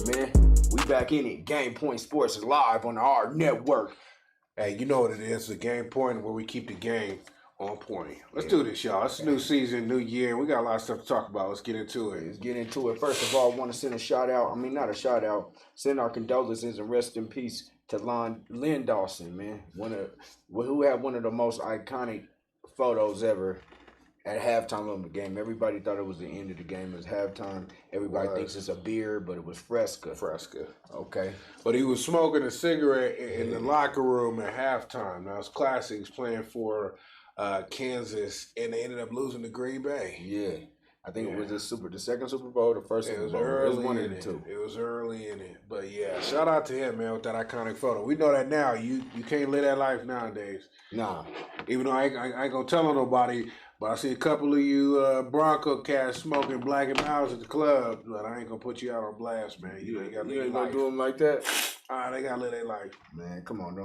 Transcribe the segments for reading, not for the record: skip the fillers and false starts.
Man, we back in it. Game Point Sports is live on the AHRR Network. Hey, you know what it is, the game point where we keep the game on point. Let's do this, y'all. It's a new season, new year. We got a lot of stuff to talk about. Let's get into it. First of all, I want to send a shout out. Not a shout out. Send our condolences and rest in peace to Lynn Dawson, man. Who had one of the most iconic photos ever at halftime of the game. Everybody thought it was the end of the game. It was halftime. Everybody thinks it's a beer, but it was Fresca. Okay. But he was smoking a cigarette in the locker room at halftime. Now, it's classic. He's playing for Kansas, and they ended up losing to Green Bay. Yeah. I think it was the second Super Bowl, the first Super Bowl. It was one of the two. It was early in it. But, yeah, shout out to him, man, with that iconic photo. We know that now. You can't live that life nowadays. Nah. Even though I ain't going to tell on nobody, but I see a couple of you Bronco cats smoking Black and Miles at the club, but I ain't going to put you out on blast, man. You ain't going to do them like that? They got to live their life. Man, come on,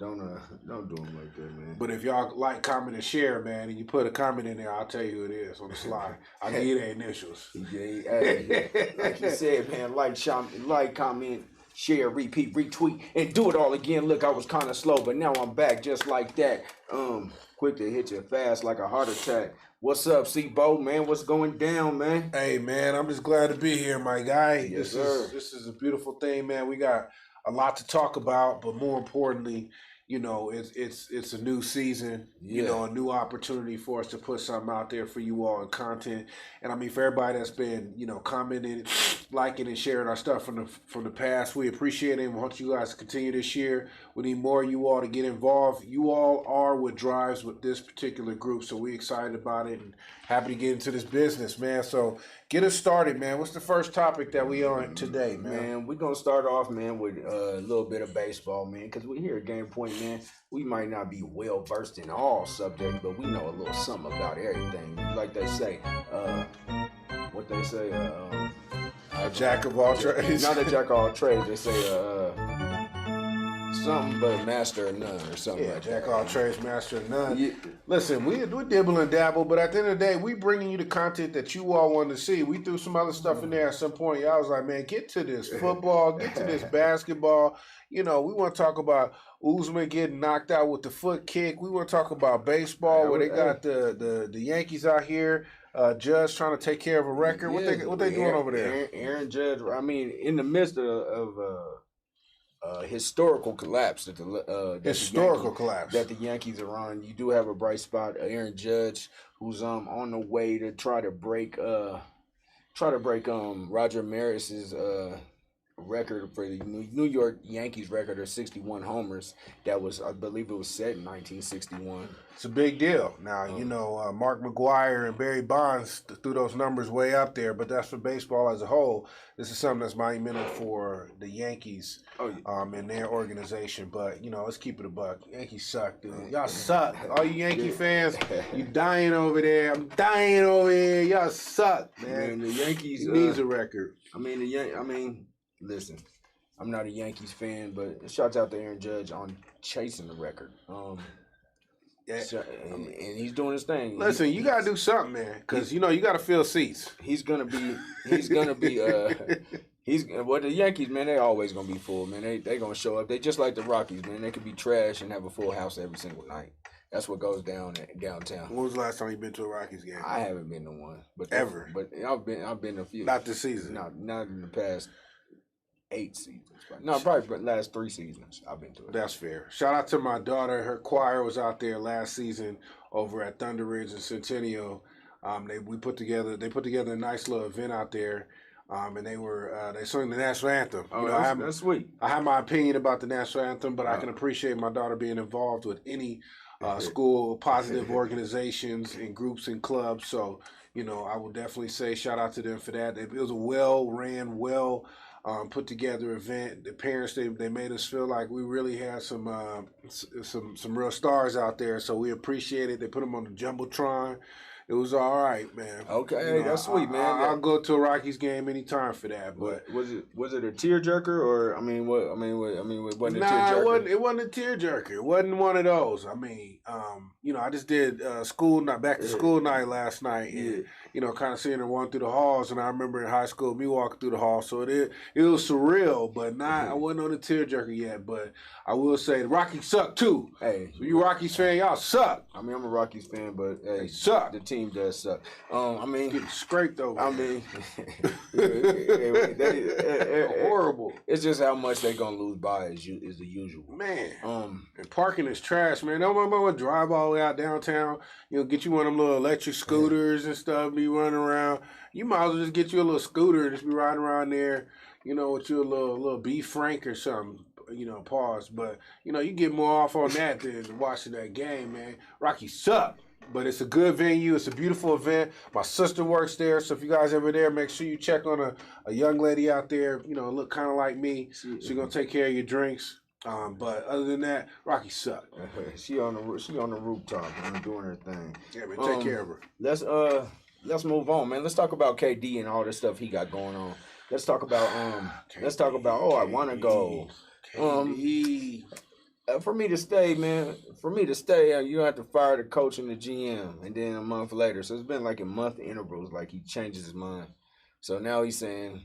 Don't do them like that, man. But if y'all like, comment, and share, man, and you put a comment in there, I'll tell you who it is on the slide. I'll give you the initials. Yeah, like you said, man, like, comment, share, repeat, retweet, and do it all again. Look, I was kind of slow, but now I'm back just like that. Quick to hit you fast like a heart attack. What's up, C-Bo, man? What's going down, man? Hey, man, I'm just glad to be here, my guy. Yes, sir. This is a beautiful thing, man. We got a lot to talk about, but more importantly, you know, it's a new season, you know, a new opportunity for us to put something out there for you all in content. And I mean, for everybody that's been, you know, commenting, liking and sharing our stuff from the past, we appreciate it and want you guys to continue this year. We need more of you all to get involved. You all are what drives with this particular group, so we're excited about it and happy to get into this business, man. So get us started, man. What's the first topic that we on today, man? We're going to start off, man, with a little bit of baseball, man, because we here at Game Point, man, we might not be well versed in all subjects, but we know a little something about everything. Like they say, what they say, a jack of all trades. Not a jack of all trades. They say, something but master of none or something like jack that. of all trades, master of none. Yeah. Listen, we dibble and dabble, but at the end of the day, we bringing you the content that you all want to see. We threw some other stuff in there at some point. Y'all was like, man, get to this football, get to this basketball. You know, we want to talk about Usman getting knocked out with the foot kick. We want to talk about baseball, where they got the Yankees out here. Judge trying to take care of a record. What they doing over there? Aaron Judge. I mean, in the midst of historical collapse that the Yankees are on. You do have a bright spot, Aaron Judge, who's on the way to try to break Roger Maris's record for the New York Yankees record of 61 homers. That was, I believe, it was set in 1961. It's a big deal. Now, you know, Mark McGwire and Barry Bonds threw those numbers way up there, but that's for baseball as a whole. This is something that's monumental for the Yankees and their organization. But, you know, let's keep it a buck. Yankees suck, dude. Y'all suck. All you Yankee fans, you dying over there. I'm dying over here. Y'all suck, man. The Yankees needs a record. Listen, I'm not a Yankees fan, but shouts out to Aaron Judge on chasing the record. And he's doing his thing. Listen, you gotta do something, man, because you know you gotta fill seats. He's gonna be. The Yankees, man, they always gonna be full, man. They gonna show up. They just like the Rockies, man. They could be trash and have a full house every single night. That's what goes down downtown. When was the last time you been to a Rockies game? I haven't been to one, but ever. But I've been to a few. Not this season. Not in the past 8 seasons. No, probably the last 3 seasons I've been to it. That's fair. Shout out to my daughter. Her choir was out there last season over at Thunder Ridge and Centennial. They put together a nice little event out there. And they sang the national anthem. Oh, that's sweet. I have my opinion about the national anthem, but I can appreciate my daughter being involved with any school positive organizations and groups and clubs. So, you know, I would definitely say shout out to them for that. It was a well-ran, put together event. The parents they made us feel like we really had some real stars out there, so we appreciate it. They put them on the jumbotron. It was all right, man. Okay, you know, that's sweet, man. I'll go to a Rockies game anytime for that. But was it a tearjerker or it wasn't a tearjerker? Nah, it wasn't a tearjerker. It wasn't one of those. I mean, you know, I just did back to school night last night, and you know, kind of seeing her run through the halls. And I remember in high school me walking through the halls, so it was surreal. But I wasn't on the tearjerker yet. But I will say the Rockies suck too. Hey, so you Rockies fan, y'all suck. I mean, I'm a Rockies fan, but hey, they suck. The team does suck. Getting scraped over. I mean, horrible. It's just how much they gonna lose by is the usual. Man, and parking is trash, man. Nobody drive all the way out downtown. You know, get you one of them little electric scooters and stuff. Be running around. You might as well just get you a little scooter and just be riding around there. You know, with your little B Frank or something. You know, pause. But you know, you get more off on that than watching that game, man. Rockies suck. But it's a good venue. It's a beautiful event. My sister works there, so if you guys ever there, make sure you check on a young lady out there. You know, look kind of like me. She's gonna take care of your drinks. But other than that, Rocky suck. She on the rooftop and doing her thing. Yeah, man, take care of her. Let's move on, man. Let's talk about KD and all the stuff he got going on. Let's talk about I want to go. For me to stay, man, you have to fire the coach and the GM, and then a month later. So it's been like in month intervals, like he changes his mind. So now he's saying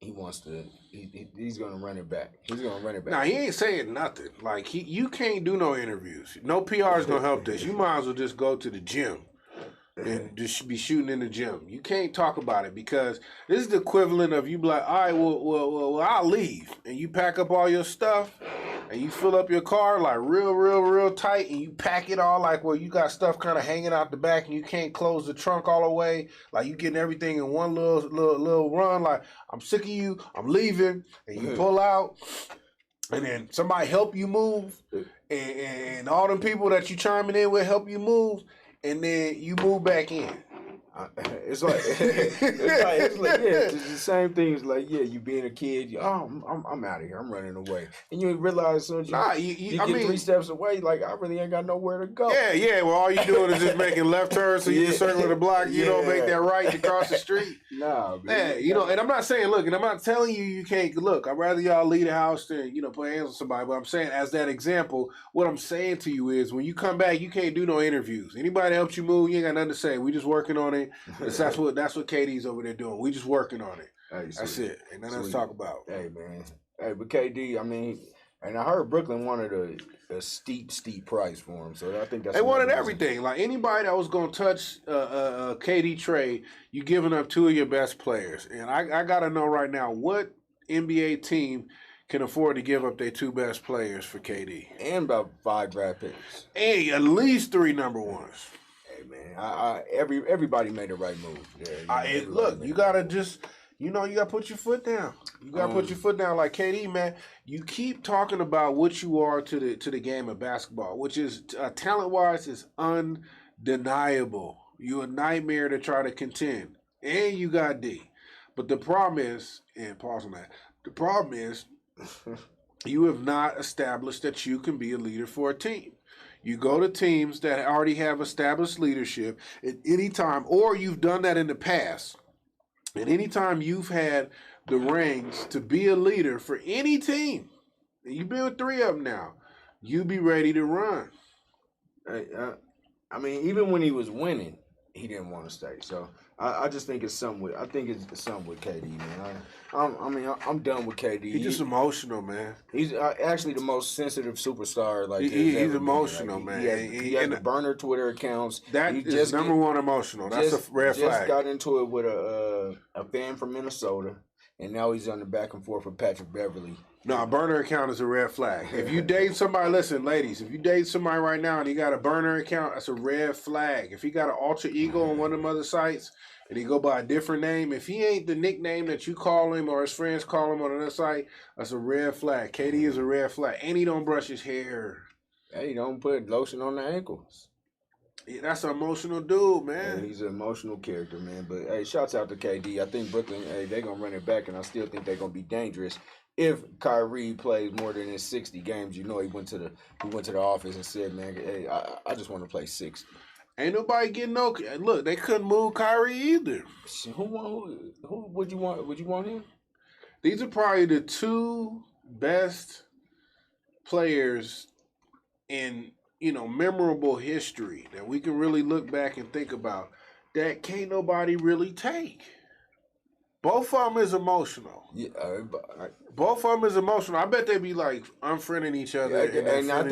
he wants to. He's gonna run it back. He's gonna run it back. Now he ain't saying nothing. Like you can't do no interviews. No PR is gonna help this. You might as well just go to the gym and just be shooting in the gym. You can't talk about it because this is the equivalent of you be like, all right, well, I'll leave, and you pack up all your stuff and you fill up your car like real tight, and you pack it all like where you got stuff kind of hanging out the back, and you can't close the trunk all the way. Like you getting everything in one little run. Like I'm sick of you, I'm leaving, and you pull out. And then somebody help you move, and all them people that you chiming in with help you move, and then you move back in. It's like it's the same thing. It's like you being a kid. I'm out of here. I'm running away, and you realize soon as you get 3 steps away, like I really ain't got nowhere to go. Yeah. Well, all you doing is just making left turns, so you can circle the block. You don't make that right to cross the street. Nah, man. Yeah, and I'm not saying and I'm not telling you can't look. I'd rather y'all leave the house than put hands on somebody. But I'm saying as that example, what I'm saying to you is when you come back, you can't do no interviews. Anybody helps you move, you ain't got nothing to say. We just working on it. That's what KD's over there doing. We just working on it. Hey, that's it. Ain't nothing else to talk about. Hey, man. Hey, but KD, I mean, and I heard Brooklyn wanted a steep price for him. So I think that's... They wanted everything. Like anybody that was going to touch KD trade, you giving up 2 of your best players. And I got to know right now, what NBA team can afford to give up their 2 best players for KD? And about 5 draft picks. And at least 3 number ones. Man, everybody made the right move. Yeah, look, you gotta just, you gotta put your foot down. You gotta put your foot down. Like KD, man, you keep talking about what you are to the game of basketball, which is talent wise is undeniable. You're a nightmare to try to contend, and you got D. But the problem is, and pause on that. The problem is, you have not established that you can be a leader for a team. You go to teams that already have established leadership at any time, or you've done that in the past. And any time you've had the rings to be a leader for any team, and you've been with 3 of them now, you be ready to run. I mean, even when he was winning, he didn't want to stay. So I just think it's something with KD, man. I'm done with KD. He's just emotional, man. He's actually the most sensitive superstar. Like he's emotional, man. He had the burner Twitter accounts. That is number one emotional. That's a red flag. Just got into it with a fan from Minnesota, and now he's on the back and forth with Patrick Beverly. No, a burner account is a red flag. If you date somebody, listen, ladies, if you date somebody right now and he got a burner account, that's a red flag. If he got an alter ego on one of them other sites and he go by a different name, if he ain't the nickname that you call him or his friends call him on another site, that's a red flag. KD is a red flag. And he don't brush his hair. Hey, he don't put lotion on the ankles. Yeah, that's an emotional dude, man. Yeah, he's an emotional character, man. But, hey, shouts out to KD. I think Brooklyn, they're going to run it back, and I still think they're going to be dangerous. If Kyrie plays more than his 60 games, he went to the office and said, "Man, hey, I just want to play 60." Ain't nobody getting no. Look, they couldn't move Kyrie either. Who would you want? Would you want him? These are probably the 2 best players in memorable history that we can really look back and think about that can't nobody really take. Both of them is emotional. Yeah, both of them is emotional. I bet they be like unfriending each other. Yeah, and I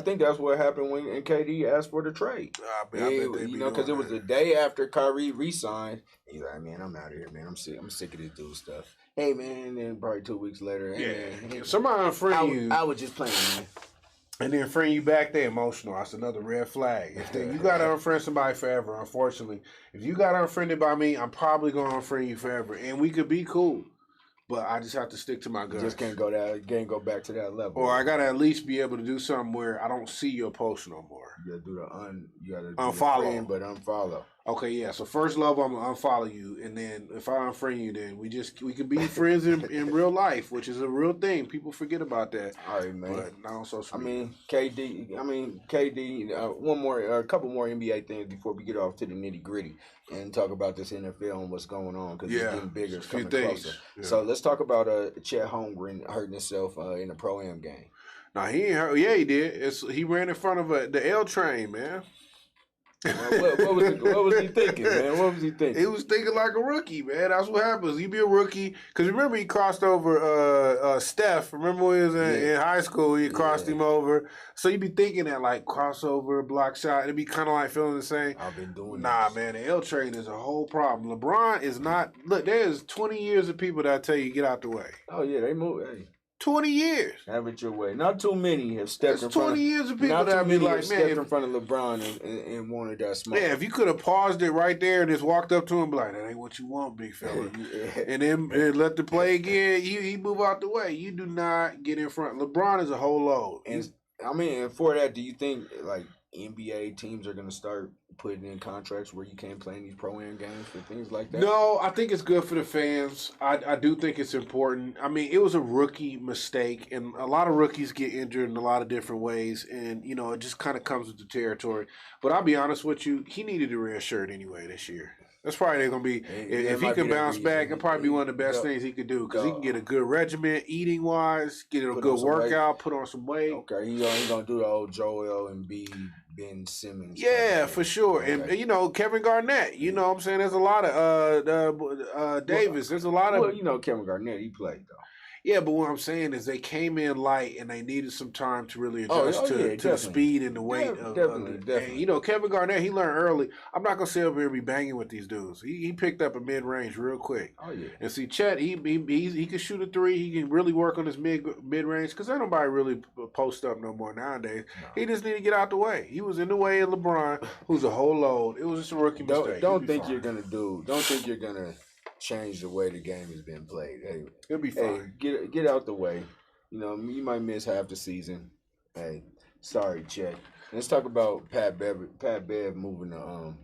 think that's what happened when KD asked for the trade. I bet they be because it was the day after Kyrie re-signed. He's like, "Man, I'm out of here, man. I'm sick of this dude stuff." Hey, man. And then probably 2 weeks later, man, somebody unfriend you. I was just playing, man. And then friend you back, they emotional. That's another red flag. You got to unfriend somebody forever, unfortunately. If you got unfriended by me, I'm probably going to unfriend you forever. And we could be cool. But I just have to stick to my guns. Just can't go back to that level. Or I got to at least be able to do something where I don't see your post no more. You got to do unfollow. Friend, but unfollow. Okay, yeah. So first love, I'm gonna unfollow you, and then if I unfriend you, then we can be friends in real life, which is a real thing. People forget about that. All right, man. But not on social media. KD. A couple more NBA things before we get off to the nitty gritty and talk about this NFL and what's going on because it's getting bigger, it's coming closer. Yeah. So let's talk about Chet Holmgren hurting himself in the Pro-Am game. Now he ain't hurt. Yeah, he did. He ran in front of the L train, man. What was he thinking, man? What was he thinking? He was thinking like a rookie, man. That's what happens. You be a rookie. Because remember, he crossed over Steph. Remember when he was in high school, he crossed him over. So you be thinking that, like, crossover, block shot. It'd be kind of like feeling the same. I've been doing this. Man, the L train is a whole problem. LeBron is not. Look, there's 20 years of people that tell you get out the way. Oh, yeah, they move. Hey. 20 years. Have it your way. Not too many have stepped in front. 20 years of people that be like, man, stepped in front of LeBron and wanted that smoke. Yeah, if you could have paused it right there and just walked up to him, like, that ain't what you want, big fella, and then let the play again, he move out the way. You do not get in front. LeBron is a whole load. And I mean, for that, do you think like NBA teams are going to start putting in contracts where you can't play in these pro-am games for things like that? No, I think it's good for the fans. I do think it's important. I mean, it was a rookie mistake, and a lot of rookies get injured in a lot of different ways, and, you know, it just kind of comes with the territory. But I'll be honest with you, he needed a red shirt anyway this year. That's probably going to be, if he can bounce back, it'll probably be one of the best things he could do, because he can get a good regimen, eating-wise, get a good workout, put on some weight. Okay, he's going to do the old Joel Embiid, Ben Simmons. Yeah, for sure. Okay. And, you know, Kevin Garnett, you know what I'm saying? There's a lot of Davis. There's a lot of... Well, you know, Kevin Garnett, he played, though. Yeah, but what I'm saying is they came in light and they needed some time to really adjust to the speed and the weight of definitely. And, you know, Kevin Garnett, he learned early. I'm not gonna sit up here and be banging with these dudes. He picked up a mid range real quick. Oh yeah. And see, Chet, he can shoot a three. He can really work on his mid range because ain't nobody really post up no more nowadays. No. He just need to get out the way. He was in the way of LeBron, who's a whole load. It was just a rookie mistake. Don't think you're gonna change the way the game has been played. Hey, it'll be fine. Hey, get out the way. You know, you might miss half the season. Hey, sorry, Chet. Let's talk about Pat Bev moving to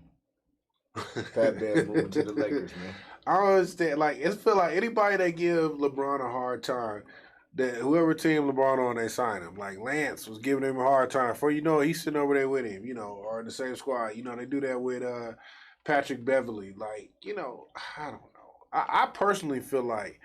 the Lakers, man. I don't understand. Like, it feel like anybody that give LeBron a hard time, that whoever team LeBron on, they sign him. Like Lance was giving him a hard time. Before you know it, he's sitting over there with him, you know, or in the same squad. You know, they do that with Patrick Beverley. Like, you know, I don't know. I personally feel like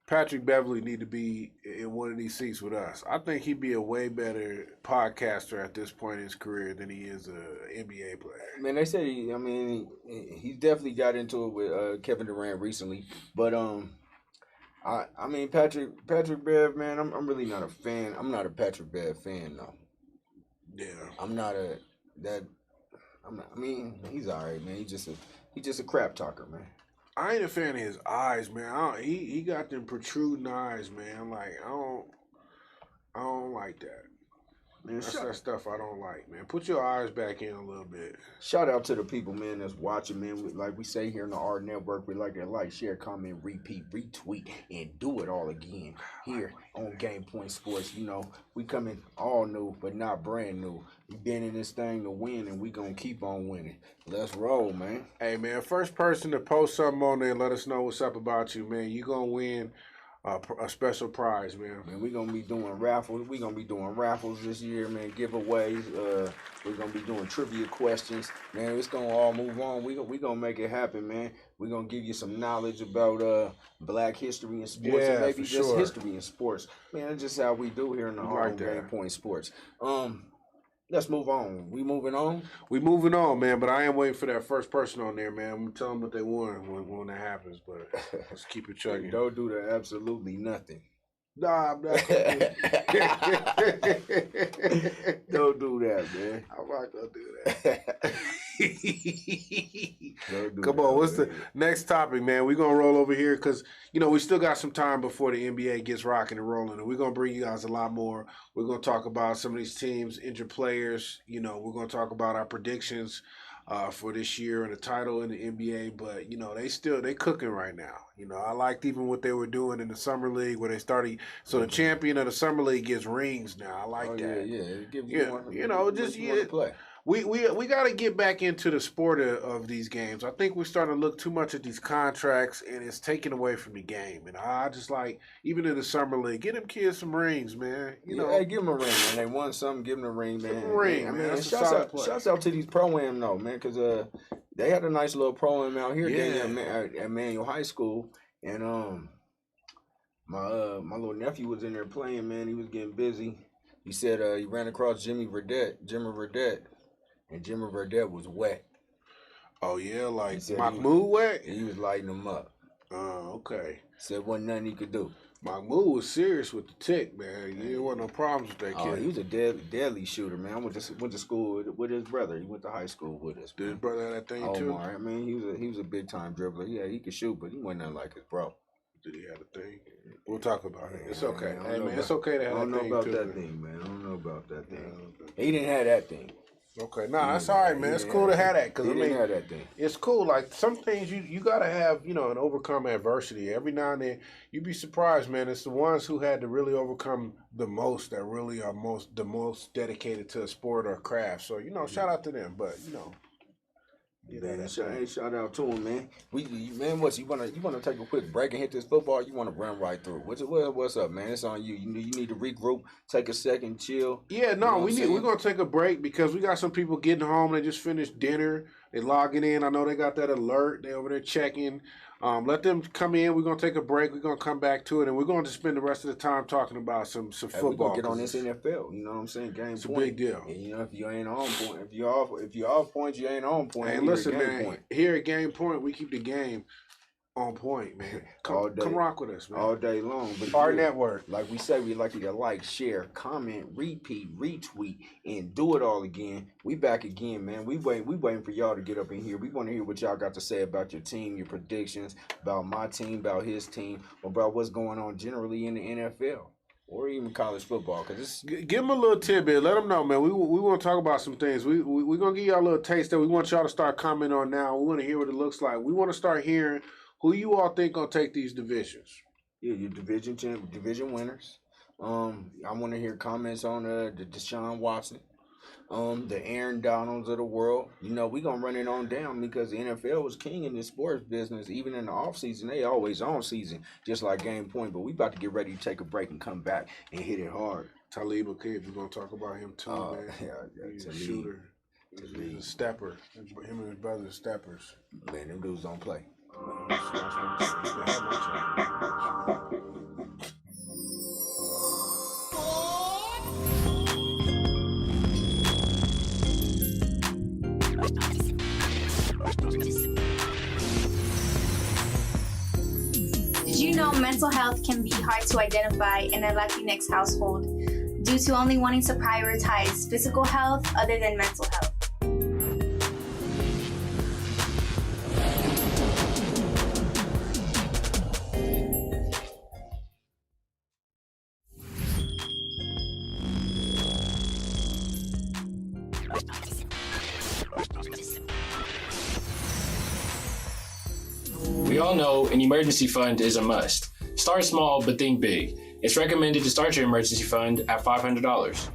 Patrick Beverley need to be in one of these seats with us. I think he'd be a way better podcaster at this point in his career than he is an NBA player. Man, they said he definitely got into it with Kevin Durant recently, but I mean Patrick Bev, man, I'm really not a fan. I'm not a Patrick Bev fan though. Yeah, I mean, he's all right, man. He's just a crap talker, man. I ain't a fan of his eyes, man. He got them protruding eyes, man. Like I don't like that. Man, that's that stuff I don't like, man. Put your eyes back in a little bit. Shout out to the people, man, that's watching, man. Like we say here in the AHRR Network, we like to like, share, comment, repeat, retweet, and do it all again here on Game Point Sports. You know, we coming all new, but not brand new. We been in this thing to win, and we gonna keep on winning. Let's roll, man. Hey, man, first person to post something on there and let us know what's up about you, man. You gonna win a special prize, man. Man, we're gonna be doing raffles. We're gonna be doing raffles this year, man. Giveaways. We're gonna be doing trivia questions, man. It's gonna all move on. We gonna make it happen, man. We're gonna give you some knowledge about Black history in sports, and maybe just history in sports, man. That's just how we do here in the AHRR Game Point Sports. Let's move on. We moving on? We moving on, man. But I am waiting for that first person on there, man. I'm going to tell them what they won when that happens. But let's keep it chugging. Don't do that absolutely nothing. Nah, I'm not. Don't do that, man. I'm not going to do that. Come on, what's the next topic, man? We're going to roll over here because, you know, we still got some time before the NBA gets rocking and rolling. And we're going to bring you guys a lot more. We're going to talk about some of these teams, injured players. You know, we're going to talk about our predictions for this year and the title in the NBA. But, you know, they cooking right now. You know, I liked even what they were doing in the Summer League where they started. So the champion of the Summer League gets rings now. I like that. Yeah. It gives you one, you know, just play. We got to get back into the sport of these games. I think we're starting to look too much at these contracts, and it's taken away from the game. And I just like, even in the Summer League, get them kids some rings, man. You know, hey, give them a ring, man. They won something, give them a ring, man. Give them a ring, man. Shouts out to these pro-am, though, man, because they had a nice little pro-am out here at Manual High School. And my little nephew was in there playing, man. He was getting busy. He said he ran across Jimmy Verdette. and Jimmy Verdette was wet. Oh yeah, like He said Mahmoud wet. He was lighting them up. Oh, okay. Said wasn't nothing he could do. Mahmoud was serious with the tick, man. There wasn't no problems with that kid. He was a deadly shooter, man. I went to school with his brother. He went to high school with us. Did his brother have that thing too? I mean, he was a big time dribbler. Yeah, he could shoot, but he wasn't nothing like his bro. Did he have a thing? We'll talk about it. It's okay. Hey, man, it's okay to have that thing. I don't know about that thing, man. I don't know about that thing. He didn't have that thing. Okay, that's all right, man. It's cool to have that because have that thing. It's cool. Like some things you gotta have, and overcome adversity. Every now and then, you'd be surprised, man. It's the ones who had to really overcome the most that really are the most dedicated to a sport or a craft. So shout out to them. But shout out to him, man. You wanna take a quick break and hit this football? You wanna run right through? What's up, man? It's on you. You need to regroup, take a second, chill. Yeah, no, we're gonna take a break because we got some people getting home. They just finished dinner. They logging in. I know they got that alert. They over there checking. Let them come in. We're gonna take a break. We're gonna come back to it, and we're going to spend the rest of the time talking about some football. We're gonna get on this NFL. You know what I'm saying? It's a big deal. And if you ain't on point, if you're off point, you ain't on point. And listen, man. Here at Game Point, we keep the game on point, man. Come rock with us, man. All day long. But AHRR Network. Like we say, we like you to like, share, comment, repeat, retweet, and do it all again. We back again, man. We waiting for y'all to get up in here. We want to hear what y'all got to say about your team, your predictions, about my team, about his team, about what's going on generally in the NFL. Or even college football, give them a little tidbit. Let them know, man. We want to talk about some things. We're going to give y'all a little taste that we want y'all to start commenting on now. We want to hear what it looks like. We want to start hearing who you all think going to take these divisions. Yeah, your division winners. I want to hear comments on the Deshaun Watson, the Aaron Donalds of the world. We're going to run it on down because the NFL was king in the sports business. Even in the offseason, they always on season, just like Game Point. But we about to get ready to take a break and come back and hit it hard. Talib Akib, we're going to talk about him too, man. He's a shooter. He's a stepper. Him and his brother are steppers. Man, them dudes don't play. Did you know mental health can be hard to identify in a Latinx household due to only wanting to prioritize physical health other than mental health? We all know an emergency fund is a must. Start small, but think big. It's recommended to start your emergency fund at $500.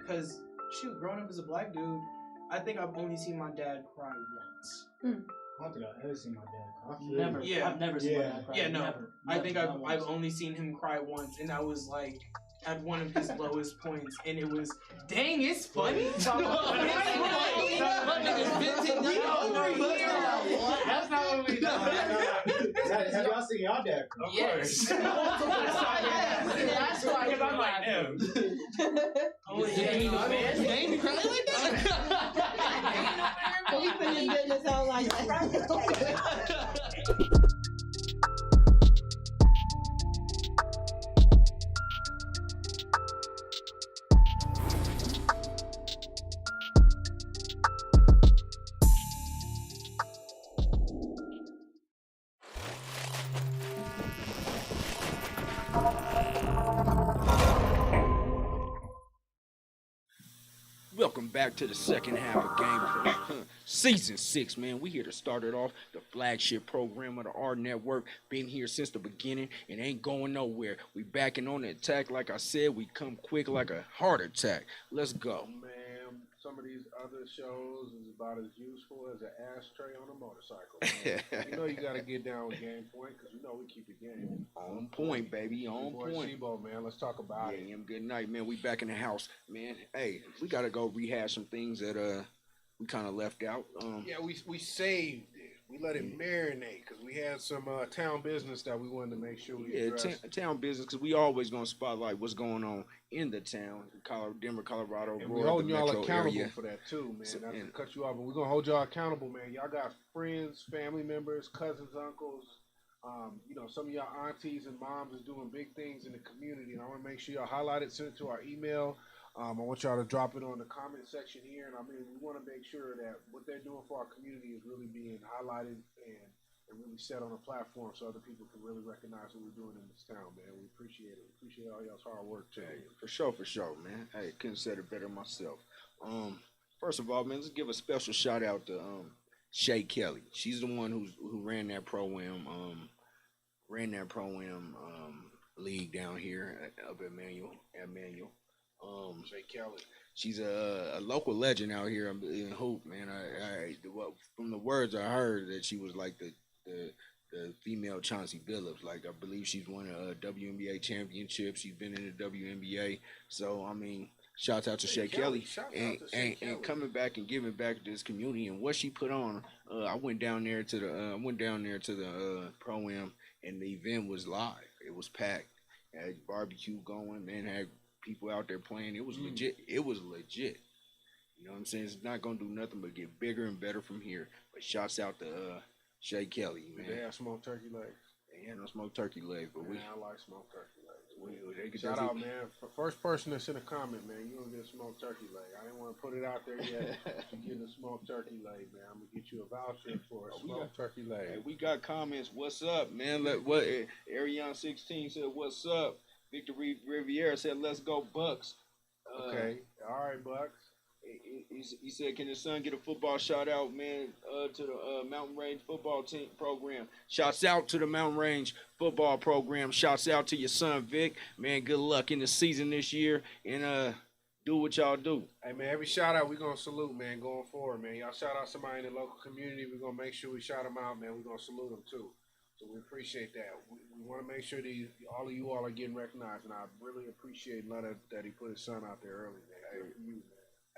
Because, growing up as a black dude, I think I've only seen my dad cry once. I don't think I've ever seen my dad cry. Never. Yeah. I've never seen my dad cry. Yeah, no. Never. I think I've only seen him cry once, and I was like at one of his lowest points, and it was, dang, it's funny. That's not what we do. Have y'all seen y'all dad cry? Yes. That's why I'm like, no. Only Dane cry like that? He put his business out like that. Welcome back to the second half of Game Season 6, man. We here to start it off. The flagship program of the AHRR Network. Been here since the beginning and ain't going nowhere. We backing on the attack. Like I said, we come quick like a heart attack. Let's go. Man, some of these other shows is about as useful as an ashtray on a motorcycle. Man. You know you got to get down with Game Point because you know we keep it game. On point, baby. On Boy, point. Shebo, man, let's talk about it. Yeah, good night, man. We back in the house, man. Hey, we gotta go rehash some things that we kind of left out. Yeah, we saved it. We let it marinate because we had some town business that we wanted to make sure we addressed. Town business because we always gonna spotlight what's going on in the town, Denver, Colorado, and we're holding y'all accountable area. for that too, man. Not to cut you off, but we're gonna hold y'all accountable, man. Y'all got friends, family members, cousins, uncles. You know, some of y'all aunties and moms is doing big things in the community, and I want to make sure y'all highlight it, send it to our email. I want y'all to drop it on the comment section here, and I mean, we want to make sure that what they're doing for our community is really being highlighted and really set on a platform so other people can really recognize what we're doing in this town, man. We appreciate it. We appreciate all y'all's hard work, too. Hey, for sure, man. Hey, couldn't said it better myself. First of all, man, let's give a special shout out to Shay Kelly. She's the one who ran that pro-am, league down here up at Manual. Shay Kelly. She's a local legend out here in Hoop, man. From the words I heard that she was like the female Chauncey Billups. Like I believe she's won a WNBA championship. She's been in the WNBA. So I mean, shouts out to Shay Kelly and coming back and giving back to this community and what she put on. I went down there to the pro-am and the event was live. It was packed. Had barbecue going, man. Had people out there playing. It was legit. It was legit. You know what I'm saying? It's not gonna do nothing but get bigger and better from here. But shouts out to Shay Kelly, man. They have smoked turkey legs. They had no smoked turkey legs, but I like smoked turkey legs. Shout out, man. First person that sent a comment, man, you gonna get a smoked turkey leg. I didn't want to put it out there yet. You're getting a smoked turkey leg, man. I'm gonna get you a voucher for a smoked turkey leg. Hey, we got comments. What's up, man? What Ariane 16 said, what's up? Victor Riviera said, let's go Bucks. Okay. All right, Bucks. He said, can his son get a football shout out, man, to the Mountain Range football team program. Shouts out to the Mountain Range football program. Shouts out to your son, Vic. Man, good luck in the season this year. And do what y'all do. Hey, man, every shout out we going to salute, man, going forward, man. Y'all shout out somebody in the local community. We're going to make sure we shout them out, man. We're going to salute them, too. So we appreciate that. We want to make sure that all of you all are getting recognized, and I really appreciate Leonard that he put his son out there early, man.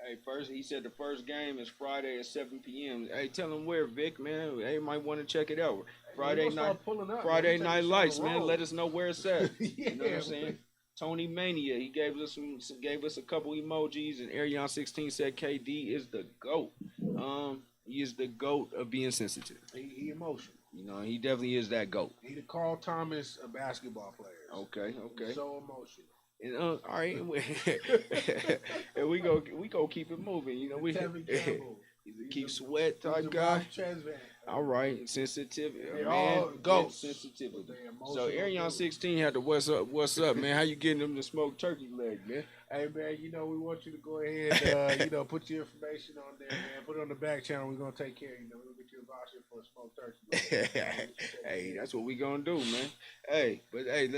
Hey, first he said the first game is Friday at 7 p.m. Hey, tell him where, Vic, man. They might want to check it out. Friday night lights, man. Let us know where it's at. Yeah, you know what I'm saying? Tony Mania, he gave us a couple emojis, and Ariane 16 said KD is the GOAT. He is the GOAT of being sensitive. He emotional. You know, he definitely is that GOAT. He the Carl Thomas of basketball players. Okay. He's so emotional. And, all right, and we go keep it moving. You know, he's a keep sweat type guy. All right, sensitivity, man. Go sensitivity. So Ariane 16 had the what's up, man? How you getting them to smoke turkey leg, man? Hey, man, you know we want you to go ahead, put your information on there, man. Put it on the back channel. We're gonna take care of you. We're gonna get you a voucher for a smoked turkey. Hey, that's what we gonna do, man. Hey, but hey,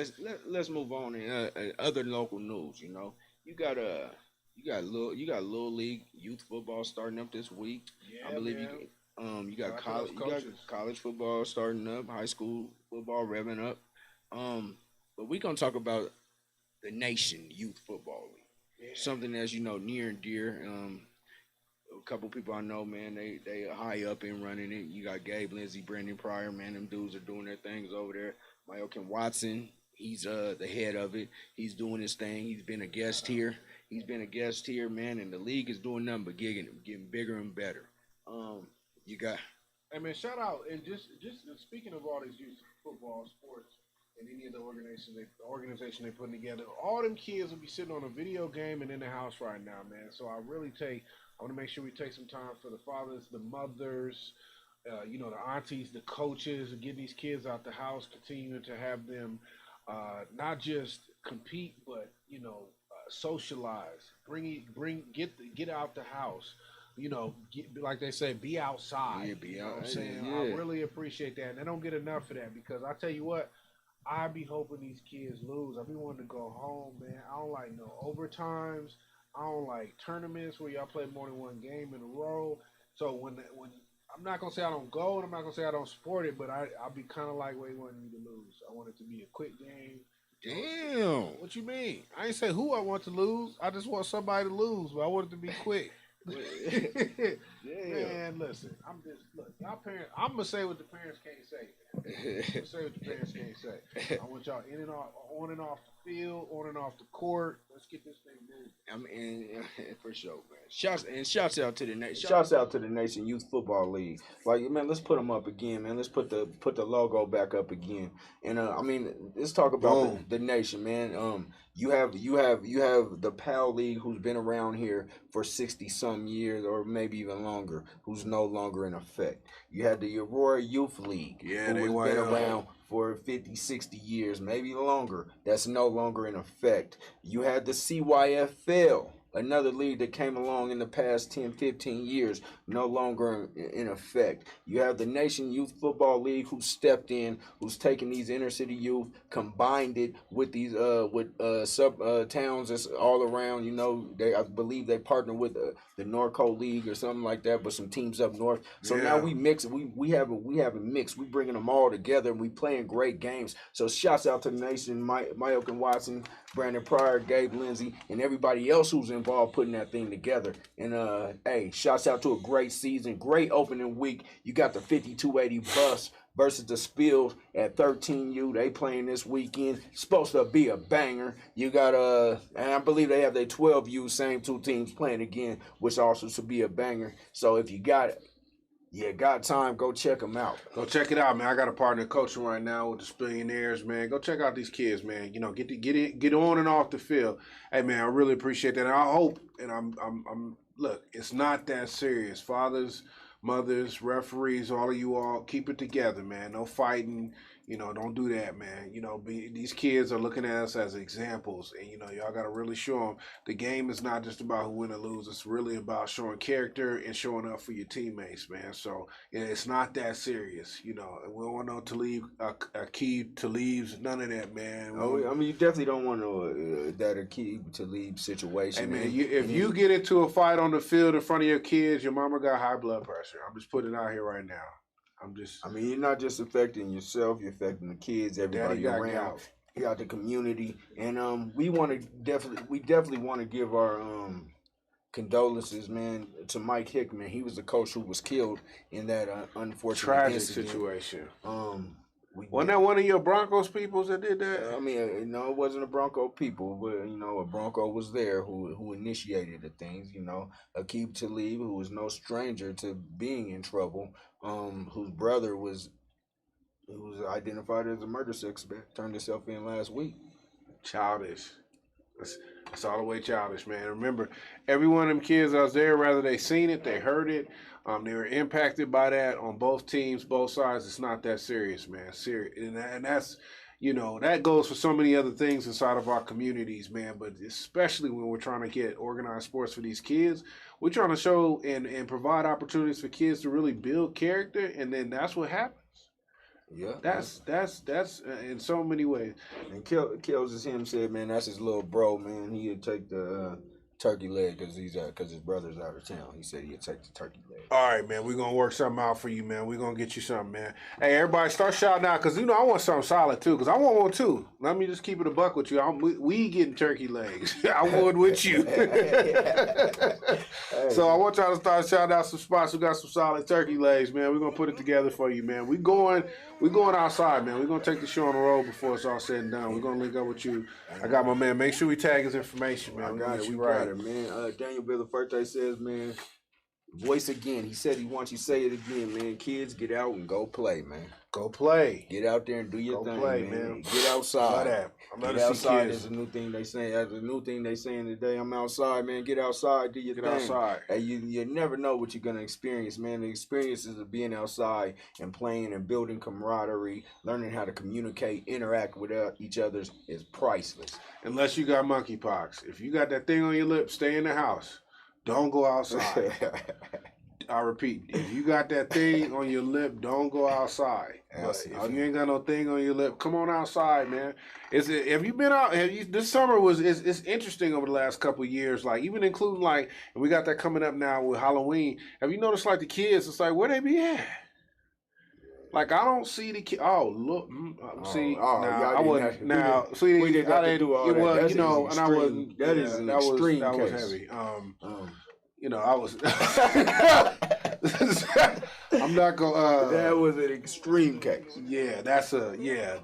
let's move on in other local news. You know, you got little league youth football starting up this week. Yeah, I believe man. you got college football starting up, high school football revving up. But we gonna talk about the Nation Youth Football League. Yeah. Something that's near and dear. A couple people I know, man, they are high up and running it. You got Gabe Lindsey, Brandon Pryor, man, them dudes are doing their things over there. Myokin Watson, he's the head of it. He's doing his thing. He's been a guest here. Man, and the league is doing nothing but getting bigger and better. You got. Hey, man, shout out, and just speaking of all these youth football sports and any of the organization they're putting together, all them kids will be sitting on a video game and in the house right now, man. So I want to make sure we take some time for the fathers, the mothers, the aunties, the coaches, and getting these kids out the house, continuing to have them not just compete, but socialize, get out the house. Like they say, be outside. Yeah, be out. You know what I'm saying? Yeah. I really appreciate that. And they don't get enough of that because I tell you what, I be hoping these kids lose. I be wanting to go home, man. I don't like no overtimes. I don't like tournaments where y'all play more than one game in a row. So when I'm not gonna say I don't go, and I'm not gonna say I don't support it, but I'll be kind of like, wait, wanting you to lose. I want it to be a quick game. Damn, what you mean? I ain't say who I want to lose. I just want somebody to lose, but I want it to be quick. Man, listen, y'all parents. I'm gonna say what the parents can't say. Man. I'm gonna say what the parents can't say. I want y'all on and off the field, on and off the court. Let's get this thing moving. I mean, for sure, man. Shouts out to the nation. Shouts out to the Nation Youth Football League. Like, man, let's put them up again, man. Let's put the logo back up again. And I mean, let's talk about the nation, man. You have the PAL League, who's been around here for 60 some years or maybe even longer, who's no longer in effect. You had the AHRR Youth League, who has been around for 50, 60 years, maybe longer. That's no longer in effect. You had the CYFL, another league that came along in the past 10, 15 years, no longer in effect. You have the Nation Youth Football League, who stepped in, who's taken these inner city youth, combined it with these sub towns that's all around. You know, I believe they partner with the Norco League or something like that, but some teams up north. So now we mix. We have a mix. We bringing them all together, and we playing great games. So shouts out to the Nation, Mike and Watson, Brandon Pryor, Gabe Lindsey, and everybody else who's involved putting that thing together. And hey, shouts out to a great season, great opening week. You got the 5280 bus versus the Spills at 13U. They playing this weekend. Supposed to be a banger. You got and I believe they have their 12U, same two teams playing again, which also should be a banger. So if you got it, got time, go check them out. Go check it out, man. I got a partner coaching right now with the Spillionaires, man. Go check out these kids, man. You know, get on and off the field. Hey, man, I really appreciate that. And I hope, and I'm look, it's not that serious. Fathers, mothers, referees, all of you all, keep it together, man. No fighting. You know, don't do that, man. You know, these kids are looking at us as examples, and, you know, y'all got to really show them the game is not just about who win or lose. It's really about showing character and showing up for your teammates, man. So, it's not that serious, you know. We don't want no Aqib Talibs, none of that, man. I mean, you definitely don't want that Aqib Talib situation. Hey, man, if you get into a fight on the field in front of your kids, your mama got high blood pressure. I'm just putting it out here right now. I mean, you're not just affecting yourself; you're affecting the kids, everybody around. You got the community, and we definitely want to give our condolences, man, to Mike Hickman. He was the coach who was killed in that unfortunate tragic incident. Situation. Wasn't that one of your Broncos peoples that did that? I mean, no, it wasn't a Bronco people, but, you know, a Bronco was there who initiated the things. You know, Aqib Talib, who was no stranger to being in trouble, whose brother was identified as a murder suspect, turned himself in last week. Childish. That's all the way childish, man. Remember, every one of them kids out there, whether they seen it, they heard it, they were impacted by that on both teams, both sides. It's not that serious, man. And that's, you know, that goes for so many other things inside of our communities, man. But especially when we're trying to get organized sports for these kids, we're trying to show and provide opportunities for kids to really build character, and then that's what happens. Yeah, that's in so many ways. And Kells is him said, man, that's his little bro, man. He'd take the turkey leg because his brother's out of town. He said he'd take the turkey leg. All right, man, we're gonna work something out for you, man. We're gonna get you something, man. Hey, everybody, start shouting out because, you know, I want something solid too, because I want one too. Let me just keep it a buck with you. We getting turkey legs. I want with you. So I want y'all to start shouting out some spots who got some solid turkey legs, man. We're gonna put it together for you, man. We going outside, man. We're gonna take the show on the road before it's all said and done. We're gonna link up with you. I got my man. Make sure we tag his information, man. We got it, man. Daniel Villaferte says, man, voice again. He said he wants you to say it again, man. Kids, get out and go play, man. Go play. Get out there and do your thing, man. Get outside. Get outside is a new thing they say. That's a new thing they saying today. I'm outside, man. Get outside, do your thing. Get outside. Hey, you never know what you're gonna experience, man. The experiences of being outside and playing and building camaraderie, learning how to communicate, interact with each other is priceless. Unless you got monkeypox. If you got that thing on your lip, stay in the house. Don't go outside. I repeat, if you got that thing on your lip, don't go outside. But if you ain't got no thing on your lip, come on outside, man. Have you been out? This summer it's interesting over the last couple of years. Like even including like, and we got that coming up now with Halloween. Have you noticed like the kids? It's like where they be at? Like I don't see the kid. Oh look, see now I wasn't. Now see, we didn't I have to didn't. do all It that. was That's you know, an and I wasn't. extreme- that is an extreme That was case. heavy. You know, I was. I'm not gonna. That was an extreme case. Yeah, that's a yeah.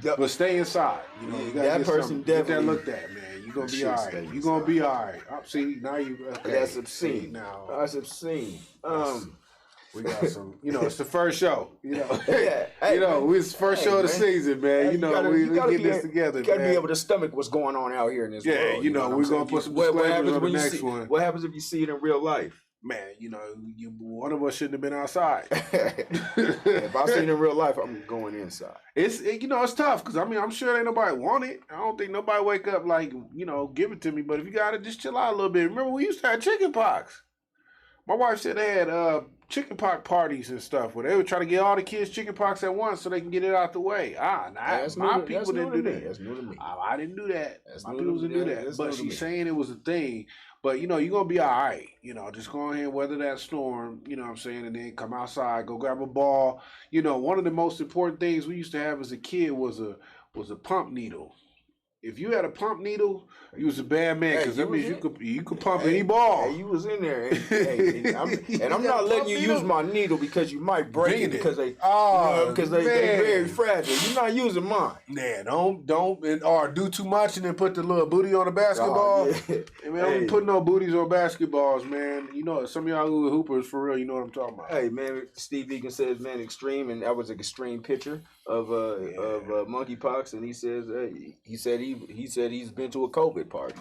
Yep. But stay inside. You know, you gotta That get person get that definitely looked at, man. You gonna be should all stay right. You gonna be all right. See, now you. Okay. That's obscene. Now That's obscene. we got some. You know, it's the first show. You know, Yeah. Hey, you know, it's the first show of the man. season, man. Hey, You know, gotta- we you gotta get be this together, You gotta man. be able to stomach what's going on out here in this Yeah, world. you know, what we're I'm gonna saying? put some What disclaimers happens on when the you next see? one. What happens if you see it in real life? Man, you know, one of us shouldn't have been outside. If I see it in real life, I'm going inside. You know, it's tough because I mean, I'm sure ain't nobody want it. I don't think nobody wake up like, you know, give it to me. But if you got it, just chill out a little bit. Remember, we used to have chicken pox. My wife said they had chicken pox parties and stuff where they would try to get all the kids chicken pox at once so they can get it out the way. My people didn't do that. That's new to me. I didn't do that. That's My new to people me. didn't do Yeah, that. that's But new to she's me. saying it was a thing. But, you know, you're going to be all right. You know, just go ahead and weather that storm, you know what I'm saying, and then come outside, go grab a ball. You know, one of the most important things we used to have as a kid was a pump needle. If you had a pump needle, you was a bad man because that means you could pump any ball. Hey, you was in there, and I'm not letting you use my needle because you might break it because they very fragile. You're not using mine. Man, don't or do too much and then put the little booty on the basketball. Yeah. Hey, man, don't put no booties on basketballs, man. You know, some of y'all who are hoopers for real, you know what I'm talking about. Hey man, Steve Egan says, man, extreme, and that was an extreme picture of monkeypox, and he said he's been to a COVID party.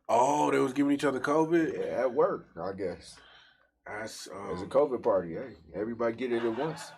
Oh, they was giving each other COVID? Yeah, at work, I guess. That's It's a COVID party. Hey, everybody get it at once.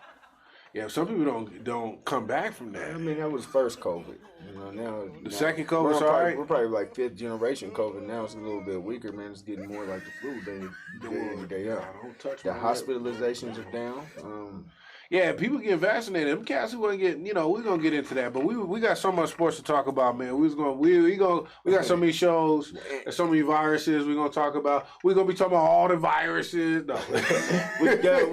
yeah. Some people don't come back from that. I mean, that was first COVID. You know, now The second COVID's we're all right? We're probably like fifth generation COVID now. It's a little bit weaker, man. It's getting more like the flu day in and day out. Don't touch The my lip. hospitalizations are down. Yeah, people getting vaccinated. Them cats who want to get, you know, we're gonna get into that. But we got so much sports to talk about, man. We got so many shows and so many viruses we're gonna talk about. We're gonna be talking about all the viruses. No. we done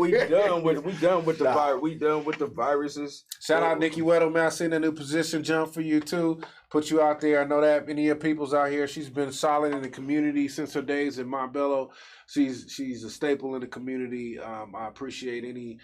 with the viruses. Shout out Nikki Weddle, man. I seen a new position jump for you too. Put you out there. I know that many of your people's out here. She's been solid in the community since her days in Montbello. She's a staple in the community. I appreciate any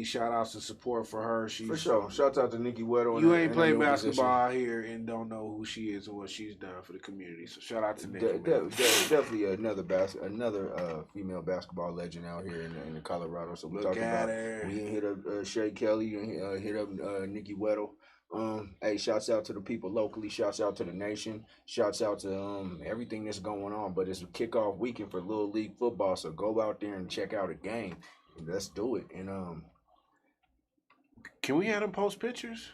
shout outs and support for her. She's For sure. Shout out to Nikki Weddle. You ain't played basketball out here and don't know who she is and what she's done for the community. So shout out to Nikki. Definitely another female basketball legend out here in the Colorado. So we talking about her. We hit up Shay Kelly, hit up Nikki Weddle. Hey, shouts out to the people locally. Shouts out to the nation. Shouts out to everything that's going on. But it's a kickoff weekend for Little League football, so go out there and check out a game. Let's do it. And can we have them post pictures?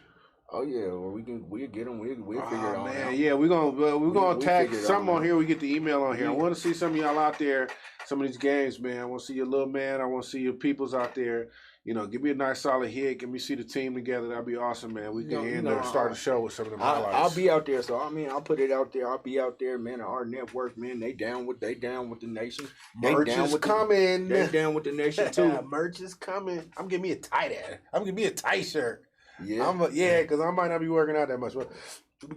Oh yeah, or we'll get them. We'll figure it out. Yeah, we're gonna tag something on here. We get the email on here. Yeah. I want to see some of y'all out there. Some of these games, man. I want to see your little man. I want to see your peoples out there. You know, give me a nice solid hit. Give me see the team together. That'd be awesome, man. We can start the show with some of them highlights. I'll be out there, so I mean, I'll put it out there. I'll be out there, man. AHRR Network, man. They down with the nation. Merch is coming. They down with the nation too. Merch is coming. I'm giving me a tight ad. I'm giving me a tight shirt. Yeah, because I might not be working out that much. But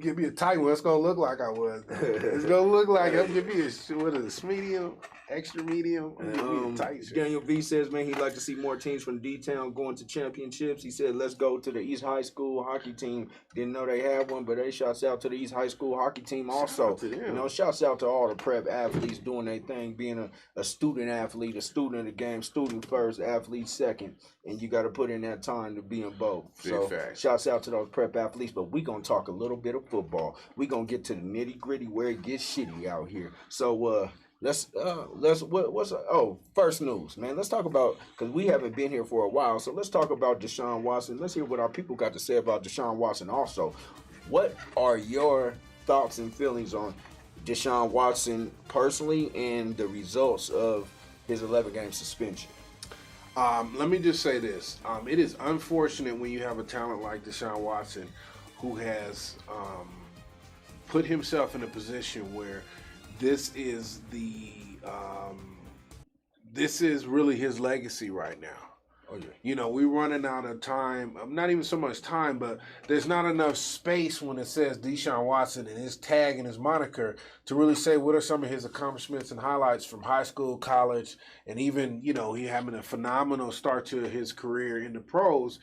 give me a tight one. It's gonna look like I was. It's gonna look like I'm giving me a medium, extra medium. I'm giving me a tight shirt. Daniel V says, man, he'd like to see more teams from D-Town going to championships. He said, let's go to the East High School hockey team. Didn't know they had one, but shouts out to the East High School hockey team also. You know, shouts out to all the prep athletes doing their thing, being a student athlete, a student of the game, student first, athlete second. And you got to put in that time to be in both. So shouts out to those prep athletes, but we going to talk a little bit of football. We going to get to the nitty gritty where it gets shitty out here. So, first news, man. Let's talk about, because we haven't been here for a while, so let's talk about Deshaun Watson. Let's hear what our people got to say about Deshaun Watson also. What are your thoughts and feelings on Deshaun Watson personally and the results of his 11-game suspension. Let me just say this. It is unfortunate when you have a talent like Deshaun Watson who has put himself in a position where this is really his legacy right now. Oh, yeah. You know, we're running out of time. Not even so much time, but there's not enough space when it says Deshaun Watson and his tag and his moniker to really say what are some of his accomplishments and highlights from high school, college, and even, you know, he having a phenomenal start to his career in the pros.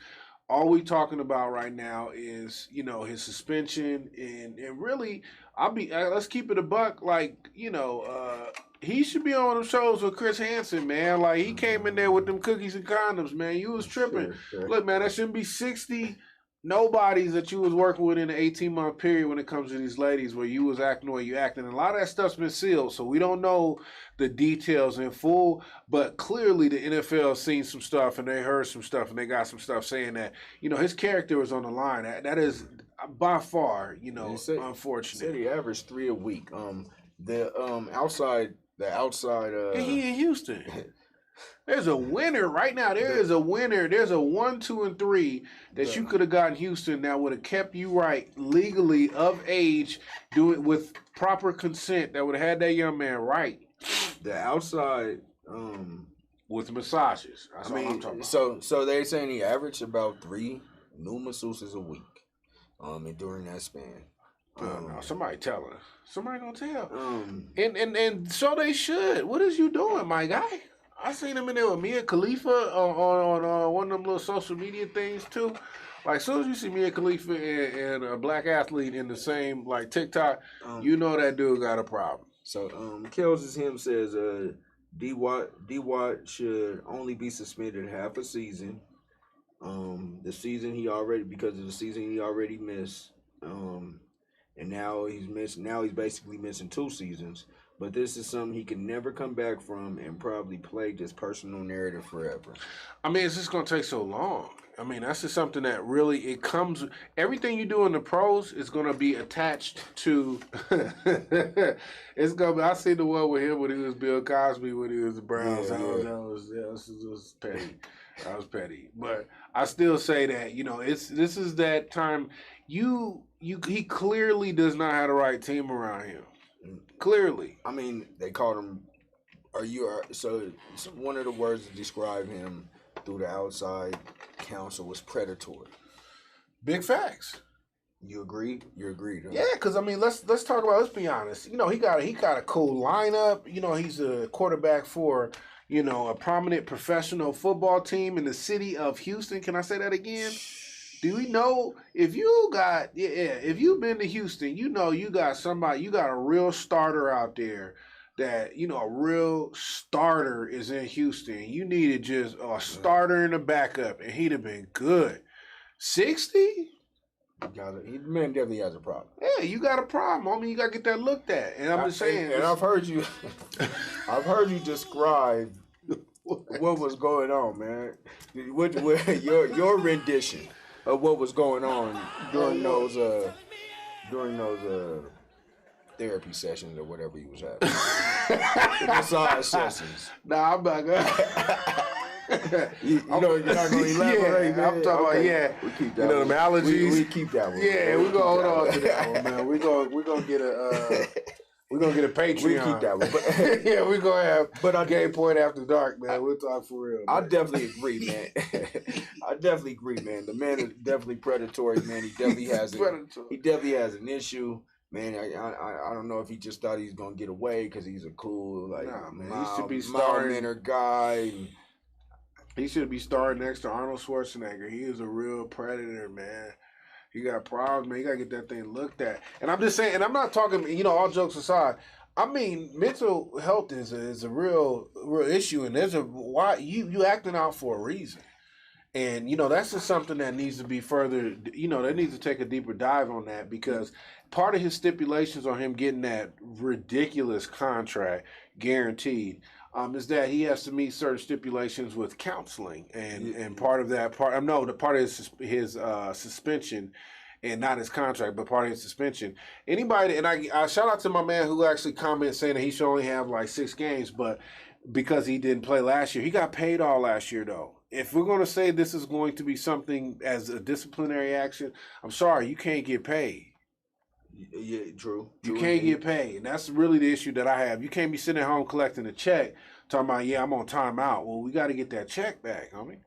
All we talking about right now is, you know, his suspension and really, let's keep it a buck. Like, you know, he should be on them shows with Chris Hansen, man. Like, he came in there with them cookies and condoms, man. You was tripping. Sure. Look, man, there shouldn't be 60 nobodies that you was working with in an 18-month period when it comes to these ladies where you was acting the way you acting. And a lot of that stuff's been sealed, so we don't know the details in full. But clearly the NFL seen some stuff and they heard some stuff and they got some stuff saying that, you know, his character was on the line. That is by far, you know, unfortunate. Said he averaged 3 a week. The outside. And he in Houston. There's a winner right now. There's a winner. There's a 1, 2, and 3 that you could have gotten Houston that would have kept you right legally of age, do it with proper consent that would have had that young man right. The outside with massages. That's what I'm talking about. So they're saying he averaged about 3 new masseuses a week. And during that span. No, somebody tell her. Somebody gonna tell. And so they should. What is you doing, my guy? I seen him in there with Mia Khalifa on one of them little social media things too. Like, as soon as you see Mia Khalifa and a black athlete in the same like TikTok, you know that dude got a problem. So Kells is him says D Watt should only be suspended half a season. The season he already missed. And now he's basically missing 2 seasons. But this is something he can never come back from and probably plague his personal narrative forever. I mean, it's just going to take so long. I mean, that's just something that really, everything you do in the pros is going to be attached to, I see the one with him when he was Bill Cosby, when he was the Browns. That was petty. That was petty. But I still say that, you know, this is that time, he clearly does not have the right team around him. Clearly. I mean, they called him. So one of the words to describe him through the outside counsel was predatory. Big facts. You agree? You agreed? Huh? Yeah, because I mean, let's talk about. Let's be honest. You know, he got a cool lineup. You know, he's a quarterback for, you know, a prominent professional football team in the city of Houston. Can I say that again? Do we know if you've been to Houston, you know you got a real starter out there that, you know, a real starter is in Houston. You needed just a starter and a backup, and he'd have been good. 60? The man definitely has a problem. Yeah, you got a problem. I mean, you got to get that looked at. And I'm just saying. And I've heard you describe what was going on, man. Your rendition of what was going on during those therapy sessions or whatever he was having. Massage sessions. Nah, I'm not gonna. You're not gonna elaborate, man. I'm talking about, yeah. We keep that. You know, them allergies. We keep that one. Yeah, we're gonna hold on to that one, man. We're gonna get a Patreon. We keep that one. But, yeah, we're gonna have a Game Point After Dark, man. We'll talk for real. I definitely agree, man. The man is definitely predatory, man. He definitely has an issue. Man, I don't know if he just thought he was gonna get away because he's a cool, like, he should be starring guy. He should be starring next to Arnold Schwarzenegger. He is a real predator, man. He got problems, man. You gotta get that thing looked at. And I'm just saying, and I'm not talking, you know, all jokes aside. I mean, mental health is a real issue, and there's why you acting out for a reason. And, you know, that's just something that needs to be further, you know, they need to take a deeper dive on that, because part of his stipulations on him getting that ridiculous contract guaranteed is that he has to meet certain stipulations with counseling. And part of that, the part of his suspension and not his contract, but part of his suspension. Anybody, and I shout out to my man who actually commented saying that he should only have like 6 games, but because he didn't play last year, he got paid all last year though. If we're going to say this is going to be something as a disciplinary action, I'm sorry, you can't get paid. Yeah, true. You can't get paid, and that's really the issue that I have. You can't be sitting at home collecting a check, talking about, yeah, I'm on timeout. Well, we got to get that check back, homie.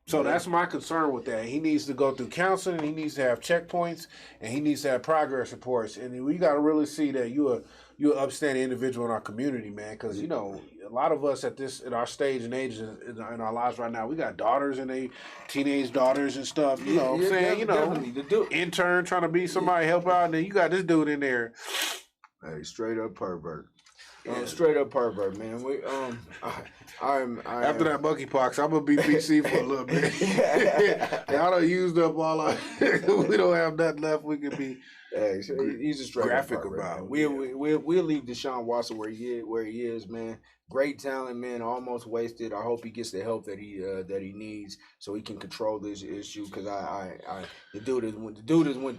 So that's my concern with that. He needs to go through counseling. He needs to have checkpoints, and he needs to have progress reports. And we got to really see that you're an upstanding individual in our community, man. Because you know, a lot of us at our stage and age in our lives right now, we got daughters and they teenage daughters and stuff. You know what I'm saying? You know, intern trying to be somebody help out, and then you got this dude in there. Hey, straight up pervert. Straight up pervert, man. We after that monkeypox, I'm gonna be PC for a little bit. Y'all done used up all our. We don't have nothing left. We can be. Hey, he's a straight graphic pervert, about man. it. We'll leave Deshaun Watson where he is, man. Great talent, man. Almost wasted. I hope he gets the help that he needs so he can control this issue. Because the dude is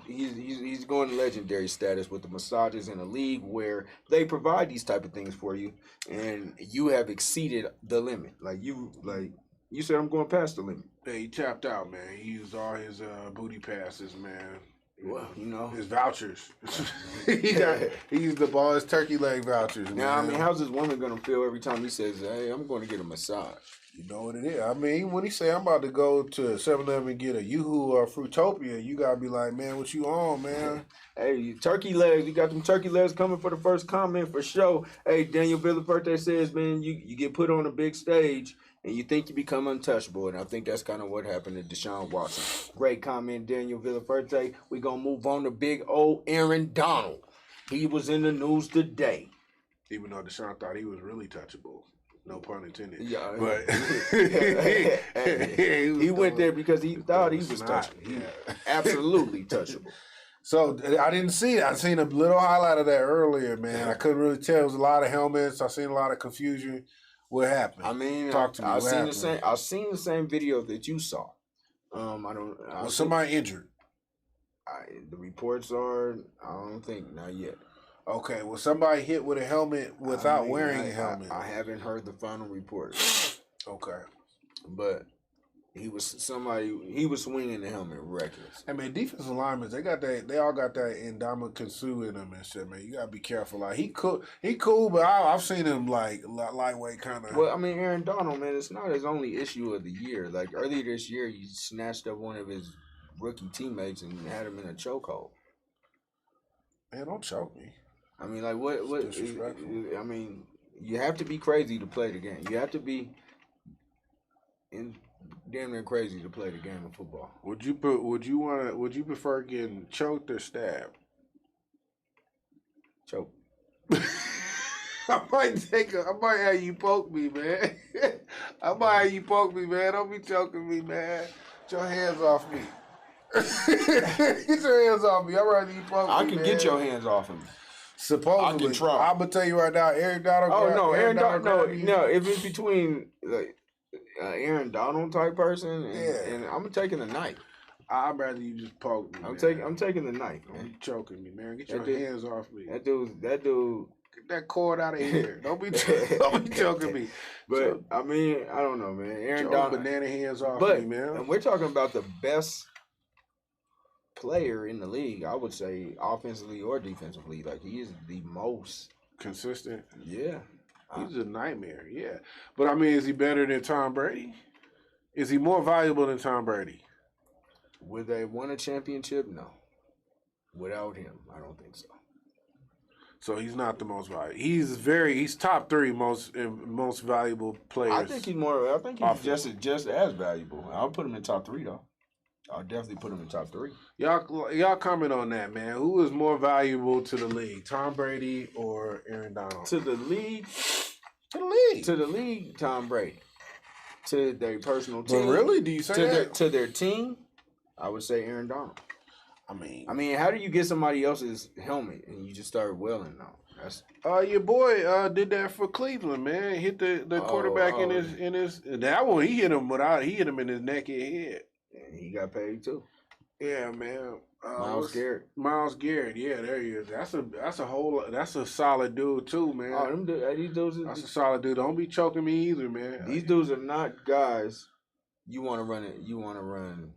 he's going to legendary status with the massages in a league where they provide these type of things for you, and you have exceeded the limit. Like you said, I'm going past the limit. Hey, he tapped out, man. He used all his booty passes, man. Well, you know, his vouchers. he used up all his turkey leg vouchers. Now, I mean, how's this woman gonna feel every time he says, "Hey, I'm going to get a massage"? You know what it is. I mean, when he say, "I'm about to go to 7-Eleven and get a Yoo-Hoo or a Fruitopia," you gotta be like, "Man, what you on, man?" Hey, turkey legs. You got them turkey legs coming for the first comment for sure. Hey, Daniel Biller's birthday says, man, you get put on a big stage and you think you become untouchable. And I think that's kind of what happened to Deshaun Watson. Great comment, Daniel Villaverde. We're going to move on to big old Aaron Donald. He was in the news today. Even though Deshaun thought he was really touchable. No pun intended. Yeah, but he went there because he thought he was touchable. Yeah. Absolutely touchable. So I didn't see it. I seen a little highlight of that earlier, man. I couldn't really tell. It was a lot of helmets. I seen a lot of confusion. What happened? I mean, talk to me. I've seen the same video that you saw. Was somebody injured? The reports are, I don't think, not yet. Okay, well, somebody hit with a helmet without wearing a helmet. I haven't heard the final report. Okay, but he was swinging the helmet reckless. I mean, defensive linemen, they all got that Ndamukong Suh in them and shit, man. You gotta be careful. Like he cool, but I've seen him like lightweight kind of. Well, I mean, Aaron Donald, man, it's not his only issue of the year. Like earlier this year, he snatched up one of his rookie teammates and had him in a chokehold. Man, don't choke me. I mean, like what? I mean, you have to be crazy to play the game. You have to be damn near crazy to play the game of football. Would you prefer getting choked or stabbed? Choke. I might have you poke me, man. I might have you poke me, man. Don't be choking me, man. Get your hands off me. Get your hands off me. I'd rather you poke me. I can get your hands off him. Supposedly, I can try. I'm gonna tell you right now, Aaron Donald. Oh no, Aaron Donald. No. If it's between like Aaron Donald type person, and I'm taking the knife. I'd rather you just poke me. I'm taking the knife, man. Don't be choking me, man. Get your hands off me. That dude. Get that cord out of here. Don't be choking me. But I mean, I don't know, man. Aaron Donald, banana hands off me, man. And we're talking about the best player in the league, I would say, offensively or defensively. Like he is the most consistent. Yeah, he's a nightmare. Yeah, but I mean, is he better than Tom Brady? Is he more valuable than Tom Brady? Would they won a championship? No. Without him, I don't think so. So he's not the most valuable. He's top 3 most valuable players. I think he's just as valuable. I'll put him in top 3 though. I'll definitely put him in top 3. Y'all comment on that, man. Who is more valuable to the league, Tom Brady or Aaron Donald? To the league. To the league, Tom Brady. To their personal team. But really, do you say that? To their team, I would say Aaron Donald. I mean, how do you get somebody else's helmet and you just start welling now? That's your boy did that for Cleveland, man. Hit the quarterback in his that one. He hit him in his neck and head. And he got paid too. Yeah, man. Miles Garrett. Miles Garrett. Yeah, there he is. That's a solid dude too, man. Oh, these dudes. That's a solid dude. Don't be choking me either, man. These dudes are not guys you want to run it. You want to run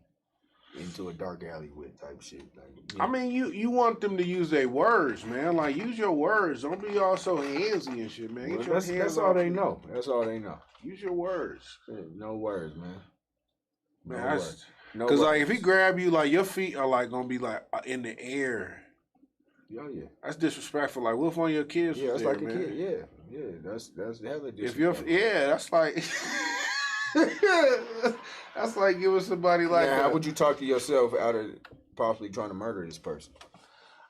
into a dark alley with type shit. Like, I mean, you want them to use their words, man. Like, use your words. Don't be all so handsy and shit, man. Get your hands that's all off they you. know. That's all they know. Use your words. No words, man. No Man, words. No Because, like, if words. he grab you, like, your feet are, like, going to be, like, in the air. Oh yeah. That's disrespectful. Like, what if one of your kids Yeah, was that's there, like a man? kid. Yeah. That's hella If you're, disrespectful. yeah, that's like, that's like giving somebody like How would you talk to yourself out of possibly trying to murder this person?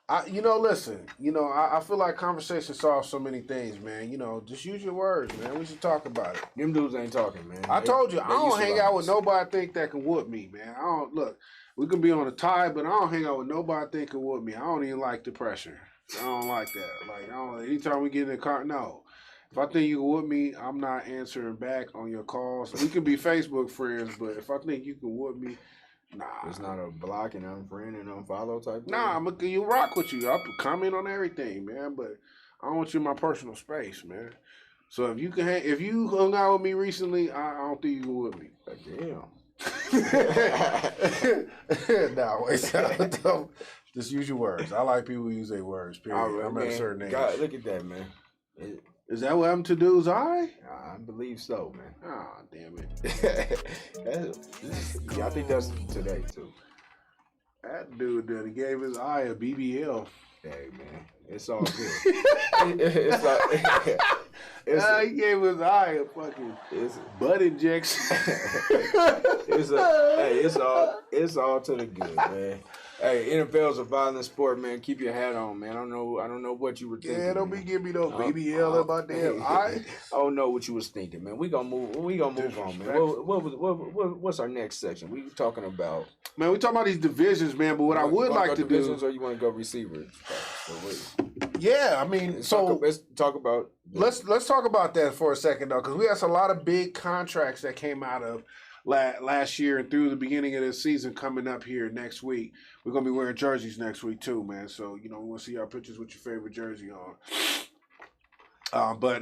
listen, I feel like conversation solves so many things, man. Just use your words, man. We should talk about it. Them dudes ain't talking, man. I told you, I don't used to hang out with violence. nobody I think that can whoop me, man. I don't, look, we can be on a tie, but I don't hang out with nobody I think can whoop me. I don't even like the pressure. I don't like that. Like, anytime we get in the car, no. If I think you can whoop me, I'm not answering back on your calls. We can be Facebook friends, but if I think you can whoop me, nah. It's not a block and unfriend and unfollow type thing. Nah, you rock with you. I'll comment on everything, man. But I don't want you in my personal space, man. So if you hung out with me recently, I don't think you can with me. Damn. Nah, wait. Just use your words. I like people who use their words. Period. All right, I'm at a man. certain age. God, look at that, man. Is that what happened to dude's eye? I believe so, man. Ah, damn it. Yeah, I think that's today too. That dude that gave his eye a BBL. Hey, man, it's all good. He gave his eye a fucking butt injection. It's all to the good, man. Hey, NFL's a violent sport, man. Keep your hat on, man. I don't know what you were thinking. Yeah, don't be giving me no BBL in my damn eye. I don't know what you was thinking, man. We gonna move on, man. What's our next section? We talking about? Man, we talking about these divisions, man. But what I would like to do, or you want to go receivers? yeah, I mean, let's talk about. Let's talk about that for a second though, because we have a lot of big contracts that came out of last year and through the beginning of the season coming up here next week. We're gonna be wearing jerseys next week too, man. So we want to see our pictures with your favorite jersey on. But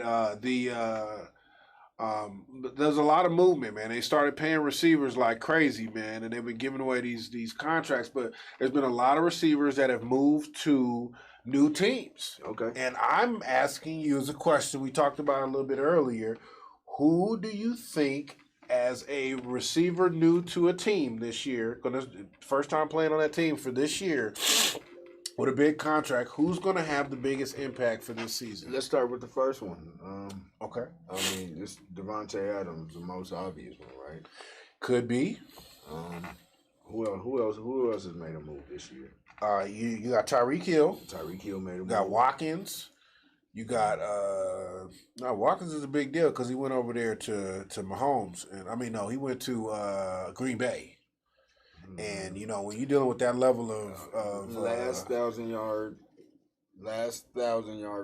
there's a lot of movement, man. They started paying receivers like crazy, man, and they've been giving away these contracts. But there's been a lot of receivers that have moved to new teams. Okay. And I'm asking you as a question we talked about a little bit earlier. Who do you think, as a receiver new to a team this year, first time playing on that team for this year, with a big contract, who's going to have the biggest impact for this season? Let's start with the first one. Okay. I mean, this Devontae Adams, the most obvious one, right? Could be. Who else has made a move this year? You got Tyreek Hill. Tyreek Hill made a move. You got Watkins. You got Watkins is a big deal because he went over there to Mahomes, and he went to Green Bay. And when you're dealing with that level of last 1,000-yard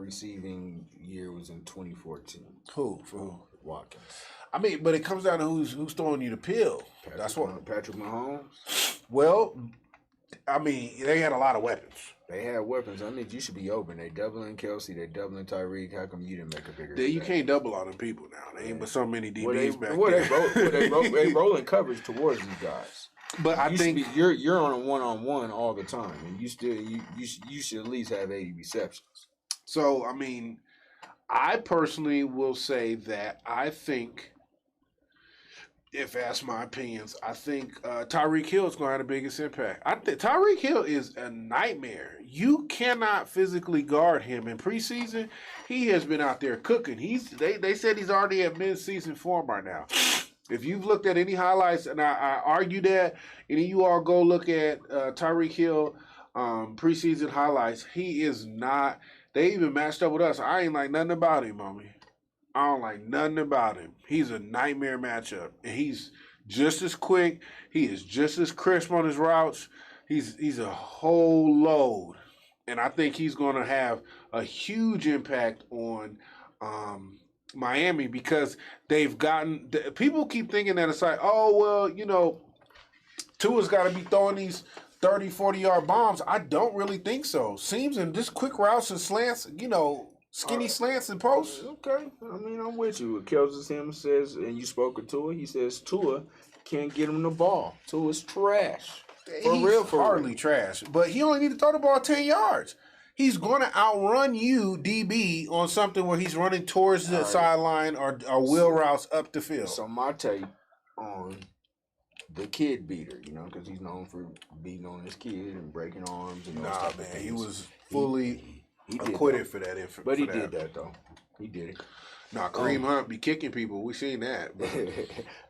receiving year was in 2014. Who? For who? Watkins. I mean, but it comes down to who's throwing you the pill. Patrick Mahomes. Well, I mean, they had a lot of weapons. They had weapons. I mean, you should be open. They doubling Kelsey. They doubling Tyreek. How come you didn't make a bigger? You can't double on them people now. They ain't but so many DBs back there. They rolling coverage towards these guys. But I think you're on a one-on-one all the time, and you should at least have 80 receptions. So I mean, I personally will say that I think, if asked my opinions, I think Tyreek Hill is going to have the biggest impact. I think Tyreek Hill is a nightmare. You cannot physically guard him. In preseason, he has been out there cooking. They said he's already at mid-season form right now. If you've looked at any highlights, and I argue that, and you all go look at Tyreek Hill preseason highlights, he is not. They even matched up with us. I ain't like nothing about him, homie. I don't like nothing about him. He's a nightmare matchup. And he's just as quick. He is just as crisp on his routes. He's a whole load. And I think he's going to have a huge impact on Miami, because they've gotten – people keep thinking that it's like, oh, well, Tua's got to be throwing these 30, 40-yard bombs. I don't really think so. Seems in just quick routes and slants, skinny slants and posts. Okay, I mean, I'm with you. Kelsis him says, and you spoke with Tua. He says Tua can't get him the ball. Tua's trash. He's hardly trash, but he only need to throw the ball 10 yards. He's going to outrun you, DB, on something where he's running towards the sideline or wheel routes up the field. So my take on the kid beater, because he's known for beating on his kid and breaking arms and those type of things. He was fully he acquitted for that. But he did that, though. He did it. Nah, Kareem Hunt be kicking people. We seen that.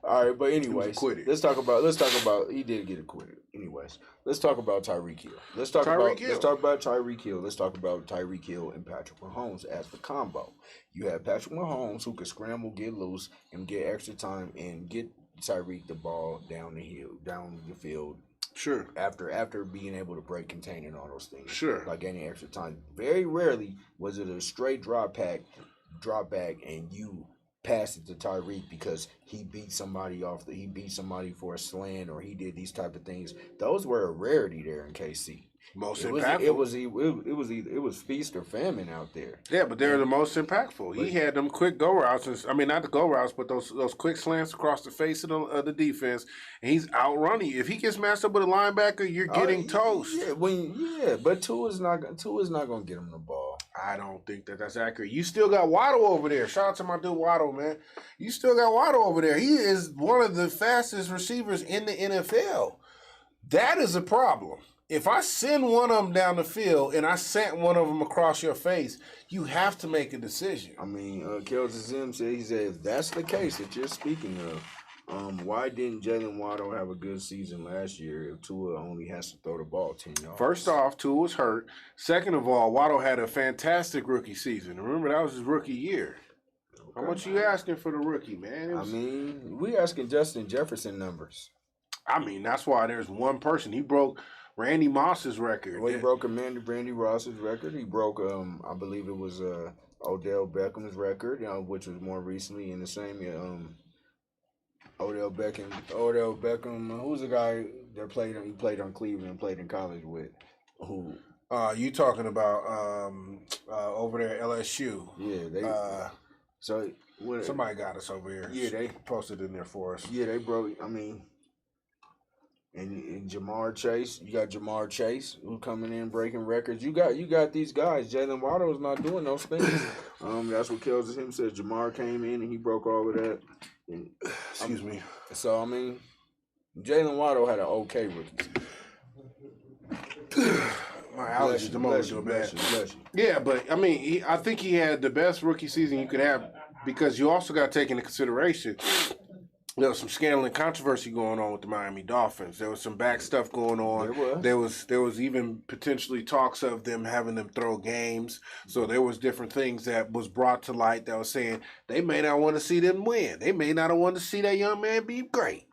All right, but anyways, let's talk about. He did get acquitted. Anyways, let's talk about Tyreek Hill. Let's talk about Tyreek Hill. Let's talk about Tyreek Hill and Patrick Mahomes as the combo. You have Patrick Mahomes who could scramble, get loose, and get extra time and get Tyreek the ball down the field. Sure. After being able to break, contain, and all those things. Sure. Like gaining extra time. Very rarely was it a straight drop back, and you pass it to Tyreek because he beat somebody for a slant or he did these type of things. Those were a rarity there in KC. Most impactful. impactful. It was feast or famine out there. Yeah, but they're the most impactful. He had them quick go routes. I mean, not the go routes, but those quick slants across the face of the defense. And he's outrunning you. If he gets matched up with a linebacker, you're getting toast. Yeah, but Tua's not going to get him the ball. I don't think that's accurate. You still got Waddle over there. Shout out to my dude Waddle, man. You still got Waddle over there. He is one of the fastest receivers in the NFL. That is a problem. If I send one of them down the field and I sent one of them across your face, you have to make a decision. I mean, Kelsis Zim said, if that's the case that you're speaking of, why didn't Jalen Waddle have a good season last year if Tua only has to throw the ball 10 yards? First off, Tua was hurt. Second of all, Waddle had a fantastic rookie season. Remember, that was his rookie year. Okay. How much you asking for the rookie, man? We asking Justin Jefferson numbers. I mean, that's why there's one person. He broke Randy Moss's record. Well, he broke Randy Ross's record. He broke, I believe it was Odell Beckham's record, which was more recently in the same year. Odell Beckham. Who's the guy that played on Cleveland and played in college with? Who? You talking about over there at LSU? Yeah, they. Somebody got us over here. Yeah, they posted in there for us. Yeah, they broke. I mean. And Jamar Chase, you got Jamar Chase who coming in breaking records. You got these guys. Jalen Waddle is not doing those things. That's what Kelsis him said. Jamar came in and he broke all of that. And, Excuse me. So I mean, Jalen Waddle had an okay rookie. My allergies the moment doing bad. Yeah, but I mean, I think he had the best rookie season you could have because you also got to take into consideration. There was some scandal and controversy going on with the Miami Dolphins. There was some back stuff going on. There was even potentially talks of them having them throw games. So there was different things that was brought to light that was saying they may not want to see them win. They may not want to see that young man be great.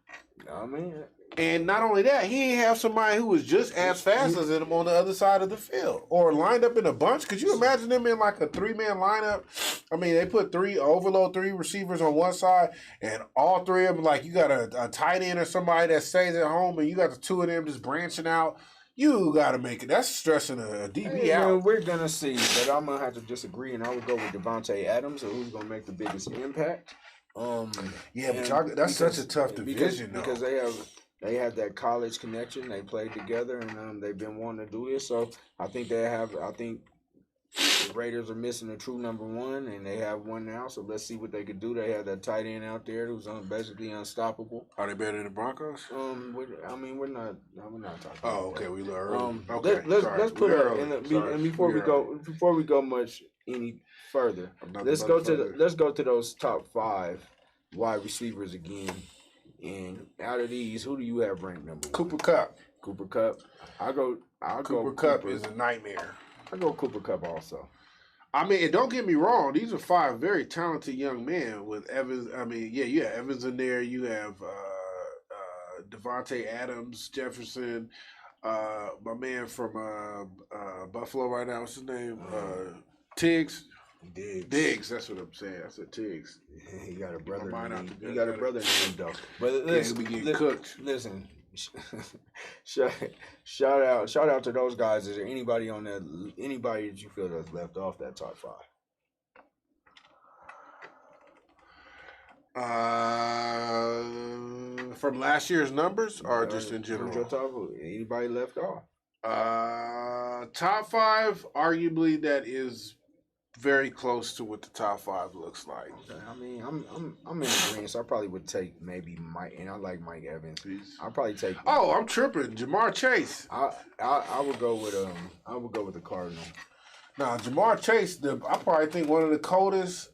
I mean, and not only that, he ain't have somebody who was just as fast as him on the other side of the field or lined up in a bunch. Could you imagine them in like a 3-man lineup? I mean, they put overload 3 receivers on one side and all 3 of them, like you got a tight end or somebody that stays at home and you got the 2 of them just branching out. You got to make it. That's stressing a DB out. Man, we're going to see, but I'm going to have to disagree and I would go with Devontae Adams, who's going to make the biggest impact. That's such a tough division, because they have that college connection. They played together, and they've been wanting to do this. So I think the Raiders are missing a true number 1, and they have one now. So let's see what they could do. They have that tight end out there who's basically unstoppable. Are they better than the Broncos? We're not talking. Oh, okay. That. We early. Let's put it. Before we go much any further, let's go to those top 5 wide receivers again. And out of these, who do you have ranked number 1? Cooper Kupp. Cooper Kupp. Cooper Kupp is a nightmare. I go Cooper Kupp also. I mean, and don't get me wrong; these are 5 very talented young men. With Evans, I mean, you have Evans in there. You have Devontae Adams, Jefferson, my man from Buffalo right now. What's his name? Tiggs. Diggs, that's what I'm saying. I said Tiggs. He got a brother named Doug. But listen, Listen, shout, shout out to those guys. Is there anybody on that? Anybody that you feel that's left off that top 5? From last year's numbers or just in Who's your general? top? Anybody left off? Top 5, arguably that is very close to what the top 5 looks like. I mean, I'm in agreement. So I probably would take maybe Mike, and I like Mike Evans. I'll probably take. Oh, I'm tripping. Jamar Chase. I would go with the Cardinals. Now, Jamar Chase, I probably think one of the coldest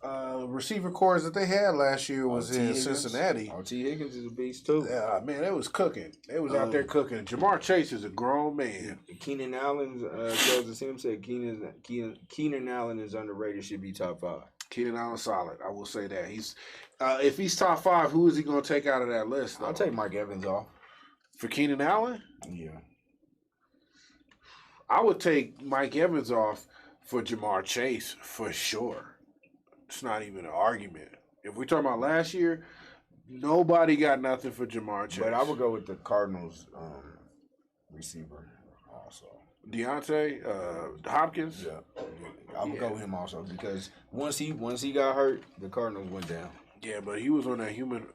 receiver cores that they had last year was in Cincinnati. T. Higgins is a beast too. Yeah, man, they was cooking. They was out there cooking. Jamar Chase is a grown man. Keenan Allen, Joseph Sim said Keenan Allen is underrated. Should be top 5. Keenan Allen solid. I will say that. He's if he's top 5, who is he going to take out of that list? Though? I'll take Mike Evans off. For Keenan Allen? Yeah. I would take Mike Evans off for Jamar Chase for sure. It's not even an argument. If we're talking about last year, nobody got nothing for Jamar Chase. But I would go with the Cardinals receiver also. Deontay Hopkins? Yeah. I would go with him also because once he got hurt, the Cardinals went down. Yeah, but he was on that human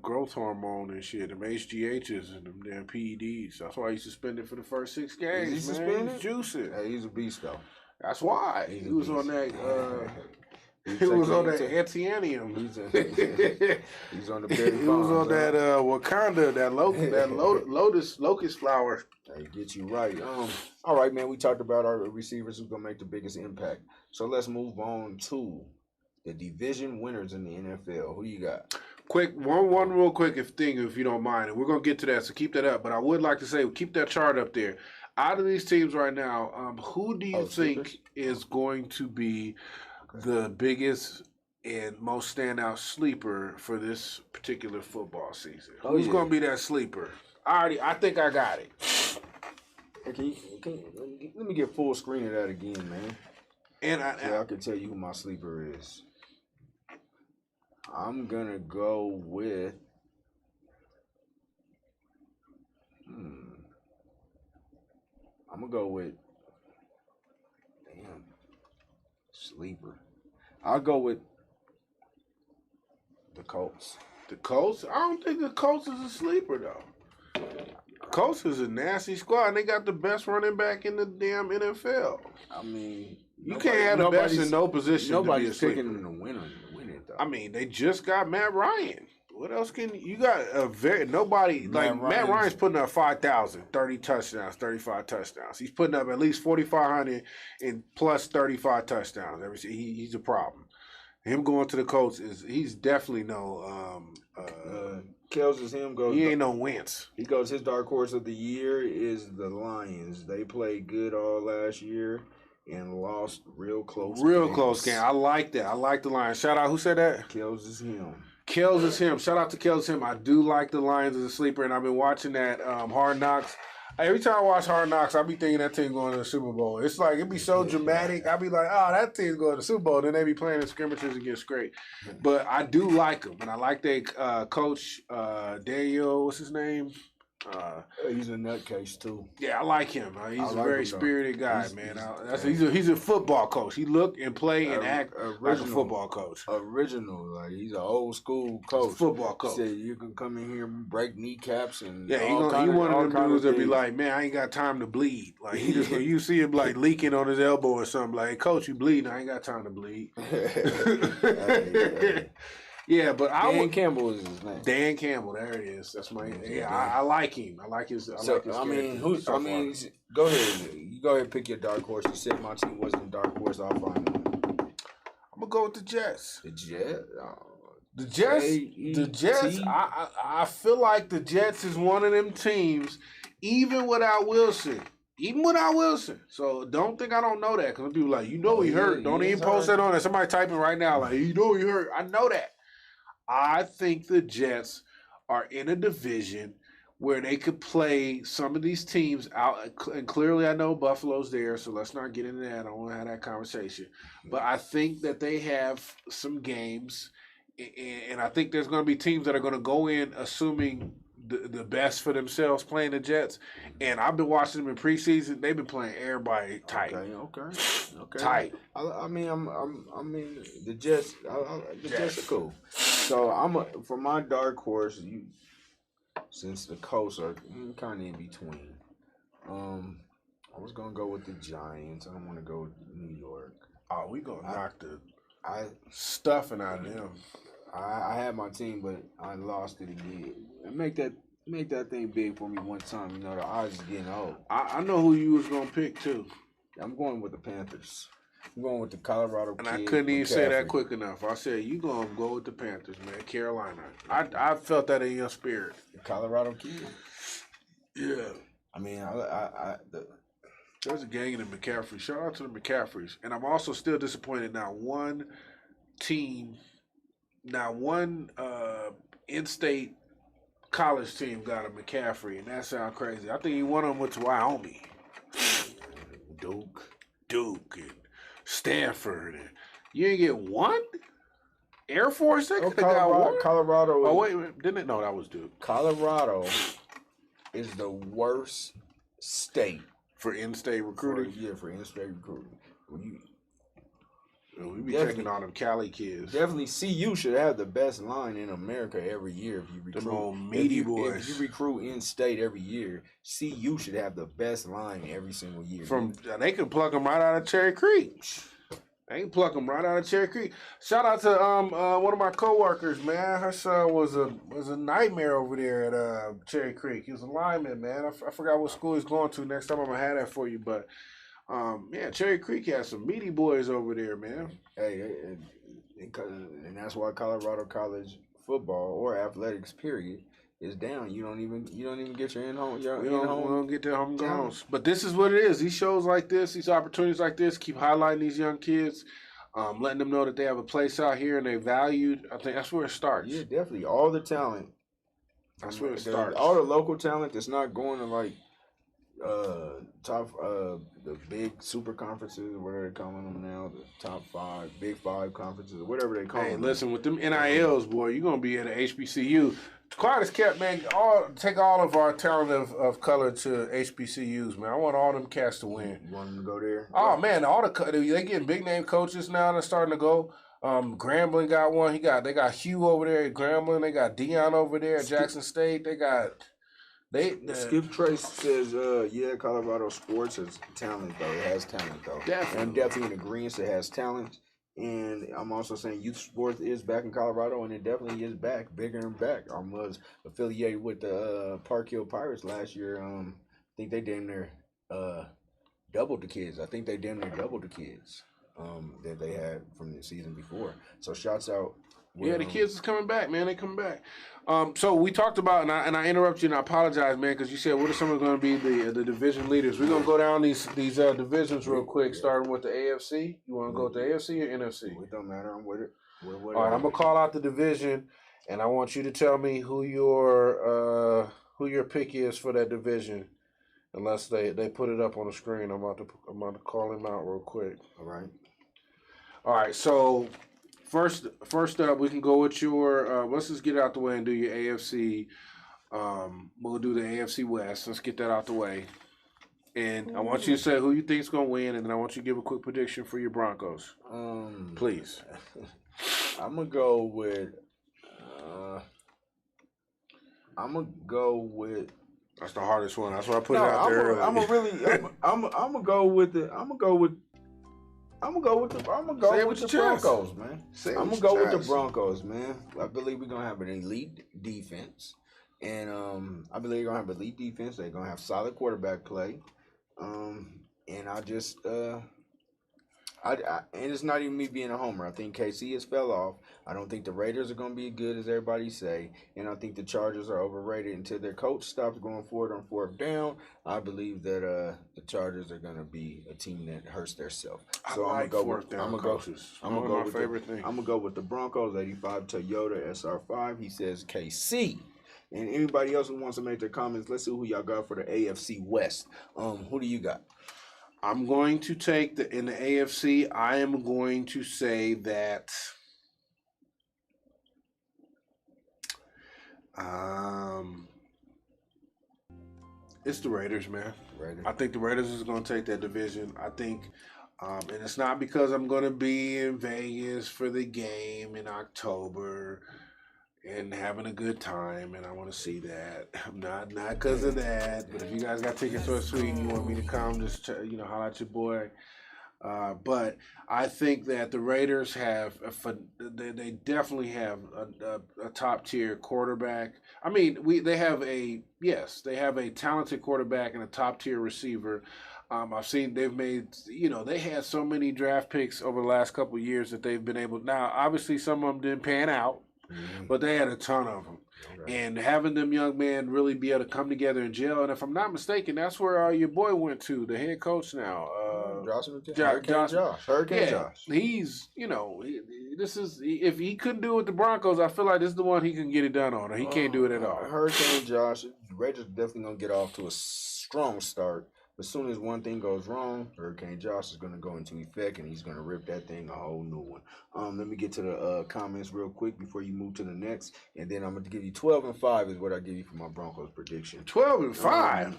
growth hormone and shit, them HGHs and them damn PEDs. That's why he's suspended for the first 6 games. Is he suspended? He's juicing. Hey, he's a beast though. That's why He's he a was beast. on that. He was on that Antianium. He's on the berry He was bombs, on that Wakanda, that locust flower. Hey, get you right. All right, man. We talked about our receivers who's gonna make the biggest impact. So let's move on to the division winners in the NFL. Who you got? Quick, one real quick if you don't mind, and we're gonna get to that, so keep that up. But I would like to say, keep that chart up there. Out of these teams right now, who do you think is going to be the biggest and most standout sleeper for this particular football season? Who's going to be that sleeper? I think I got it. Hey, let me get full screen of that again, man. And I can tell you who my sleeper is. I'm gonna go with. I'm gonna go with. Damn. Sleeper. I'll go with the Colts. The Colts? I don't think the Colts is a sleeper, though. Colts is a nasty squad, and they got the best running back in the damn NFL. I mean, you can't have the best in no position. Nobody's to be a picking sleeper. them to win it, though. I mean, they just got Matt Ryan. What else can you got? Matt Ryan's putting up 5,000, 30 touchdowns, 35 touchdowns. He's putting up at least 4,500 and plus 35 touchdowns. He's a problem. Him going to the Colts he's definitely no. Kells is him. He ain't no Wentz. He goes. His dark horse of the year is the Lions. They played good all last year and lost real close. Close game. I like that. I like the Lions. Shout out. Who said that? Kells is him. Kells is him. Shout out to Kells is him. I do like the Lions as a sleeper, and I've been watching that Hard Knocks. Every time I watch Hard Knocks, I be thinking that team going to the Super Bowl. It's like, it be so dramatic. I be like, oh, that team's going to the Super Bowl. Then they be playing in scrimmages against great. But I do like them, and I like their coach, Daniel, what's his name? He's a nutcase too. Yeah, I like him. He's a very spirited guy, man. He's a football coach. He look and play and act like a football coach. Original, like he's an old school coach. Football coach. He said you can come in here and break kneecaps and he one of them dudes that be like, man, I ain't got time to bleed. Like he just you see him like leaking on his elbow or something. Like, Coach, you bleeding? I ain't got time to bleed. Yeah, but Dan Campbell is his name. Dan Campbell, there it is. That's my I like him. I like his. Go ahead. You go ahead and pick your dark horse. You said my team wasn't a dark horse. I'll find one. I'm gonna go with the Jets. The Jets. The Jets. I feel like the Jets is one of them teams, even without Wilson. So don't think I don't know that, because people are like, he hurt. Don't even post that on there. Somebody typing right now like, he hurt. I know that. I think the Jets are in a division where they could play some of these teams out. And clearly I know Buffalo's there, so let's not get into that. I don't want to have that conversation. But I think that they have some games, and I think there's going to be teams that are going to go in assuming the best for themselves playing the Jets. And I've been watching them in preseason. They've been playing everybody tight. Okay. Tight. I mean, the Jets. The Jets are cool. So for my dark horse. Since the Colts are kind of in between, I was gonna go with the Giants. I don't want to go with New York. Oh, we gonna knock the stuffing out of them. I had my team, but I lost it again. And make that thing big for me one time. You know, the odds is getting old. I know who you was gonna pick too. I'm going with the Panthers. I'm going with the Colorado And kid, I couldn't even say that McCaffrey. quick enough. I said, you going to go with the Panthers, man. Carolina. I felt that in your spirit. The Colorado kid. Yeah. I mean, There's a gang in the McCaffreys. Shout out to the McCaffreys. And I'm also still disappointed. Now one in-state college team got a McCaffrey, and that sounds crazy. I think one of them went to Wyoming. Duke, and Stanford. And you didn't get one? Air Force? They could have got one? Colorado. Oh, wait, didn't it? No, that was Duke. Colorado is the worst state For in-state recruiting? for in-state recruiting. We be taking on them Cali kids. Definitely, CU should have the best line in America every year. If you recruit, Them old meaty if boys. you recruit in-state every year, CU should have the best line every single year. They can pluck them right out of Cherry Creek. They can pluck them right out of Cherry Creek. Shout out to one of my coworkers, man. Her son was a nightmare over there at Cherry Creek. He was a lineman, man. I forgot what school he's going to. Next time I'm gonna have that for you, but. Cherry Creek has some meaty boys over there, man. Hey, and that's why Colorado college football or athletics, period, is down. You don't even get your in-home. We don't get their hometowns. But this is what it is. These shows like this, these opportunities like this, keep highlighting these young kids, letting them know that they have a place out here and they're valued. I think that's where it starts. Yeah, definitely. All the talent. That's where it starts. All the local talent that's not going to like the big super conferences, whatever they're calling them now, the top 5, big 5 conferences, whatever they call them. Hey, listen, with them NILs, boy, you're gonna be at a HBCU. Quiet as kept, man. Take all of our talent of color to HBCUs, man. I want all them cats to win. You want them to go there? Oh man, they getting big name coaches now. They're starting to go. Grambling got one. They got Hugh over there at Grambling. They got Dion over there at Jackson State. Skip Trace says, Colorado sports has talent though. It has talent though. Definitely. I'm definitely in agreement it has talent. And I'm also saying youth sports is back in Colorado, and it definitely is back, bigger and back. I was affiliated with the Park Hill Pirates last year. I think they damn near doubled the kids. I think they damn near doubled the kids that they had from the season before. So shouts out. Yeah, the kids is coming back, man. They coming back. So we talked about, and I interrupted you, and I apologize, man, because you said what are some of going to be the division leaders? We're going to go down these divisions real quick, starting with the AFC. You want to go with the AFC or NFC? It don't matter. I'm with it. All right, I'm going to call out the division, and I want you to tell me who your pick is for that division. Unless they put it up on the screen, I'm about to call him out real quick. All right. So first up, we can go with your. Let's just get it out the way and do your AFC. We'll do the AFC West. Let's get that out the way. And I want you to say who you think is going to win, and then I want you to give a quick prediction for your Broncos. Please. I'm gonna go with. That's the hardest one. That's why I put it out there early. I'm gonna go with the Broncos, man. I'm gonna go with the Broncos, man. I believe we're gonna have an elite defense, and I believe we're gonna have elite defense. They're gonna have solid quarterback play, and I just and it's not even me being a homer. I think KC has fell off. I don't think the Raiders are going to be as good as everybody say. And I think the Chargers are overrated until their coach stops going forward on 4th down. I believe that the Chargers are going to be a team that hurts themselves. So I'm going to go with the Broncos, 85 Toyota SR5. He says KC. And anybody else who wants to make their comments, let's see who y'all got for the AFC West. Who do you got? I'm going to take in the AFC, I am going to say that It's the Raiders, man. Raiders. I think the Raiders is going to take that division. I think, and it's not because I'm going to be in Vegas for the game in October and having a good time, and I want to see that. I'm not because of that. But if you guys got tickets for a suite and you want me to come, just holler at your boy. But I think that the Raiders they definitely have a top tier quarterback. I mean, they have a talented quarterback and a top tier receiver. I've seen they've made, they had so many draft picks over the last couple of years that they've been able. Now, obviously, some of them didn't pan out. But they had a ton of them. Okay. And having them young men really be able to come together in jail. And if I'm not mistaken, that's where your boy went to, the head coach now. Hurricane Josh. He's, if he couldn't do it with the Broncos, I feel like this is the one he can get it done on. Or he can't do it at all. Hurricane Josh, the Raiders definitely going to get off to a strong start. As soon as one thing goes wrong, Hurricane Josh is going to go into effect, and he's going to rip that thing a whole new one. Let me get to the comments real quick before you move to the next, and then I'm going to give you 12-5 is what I give you for my Broncos prediction. 12-5.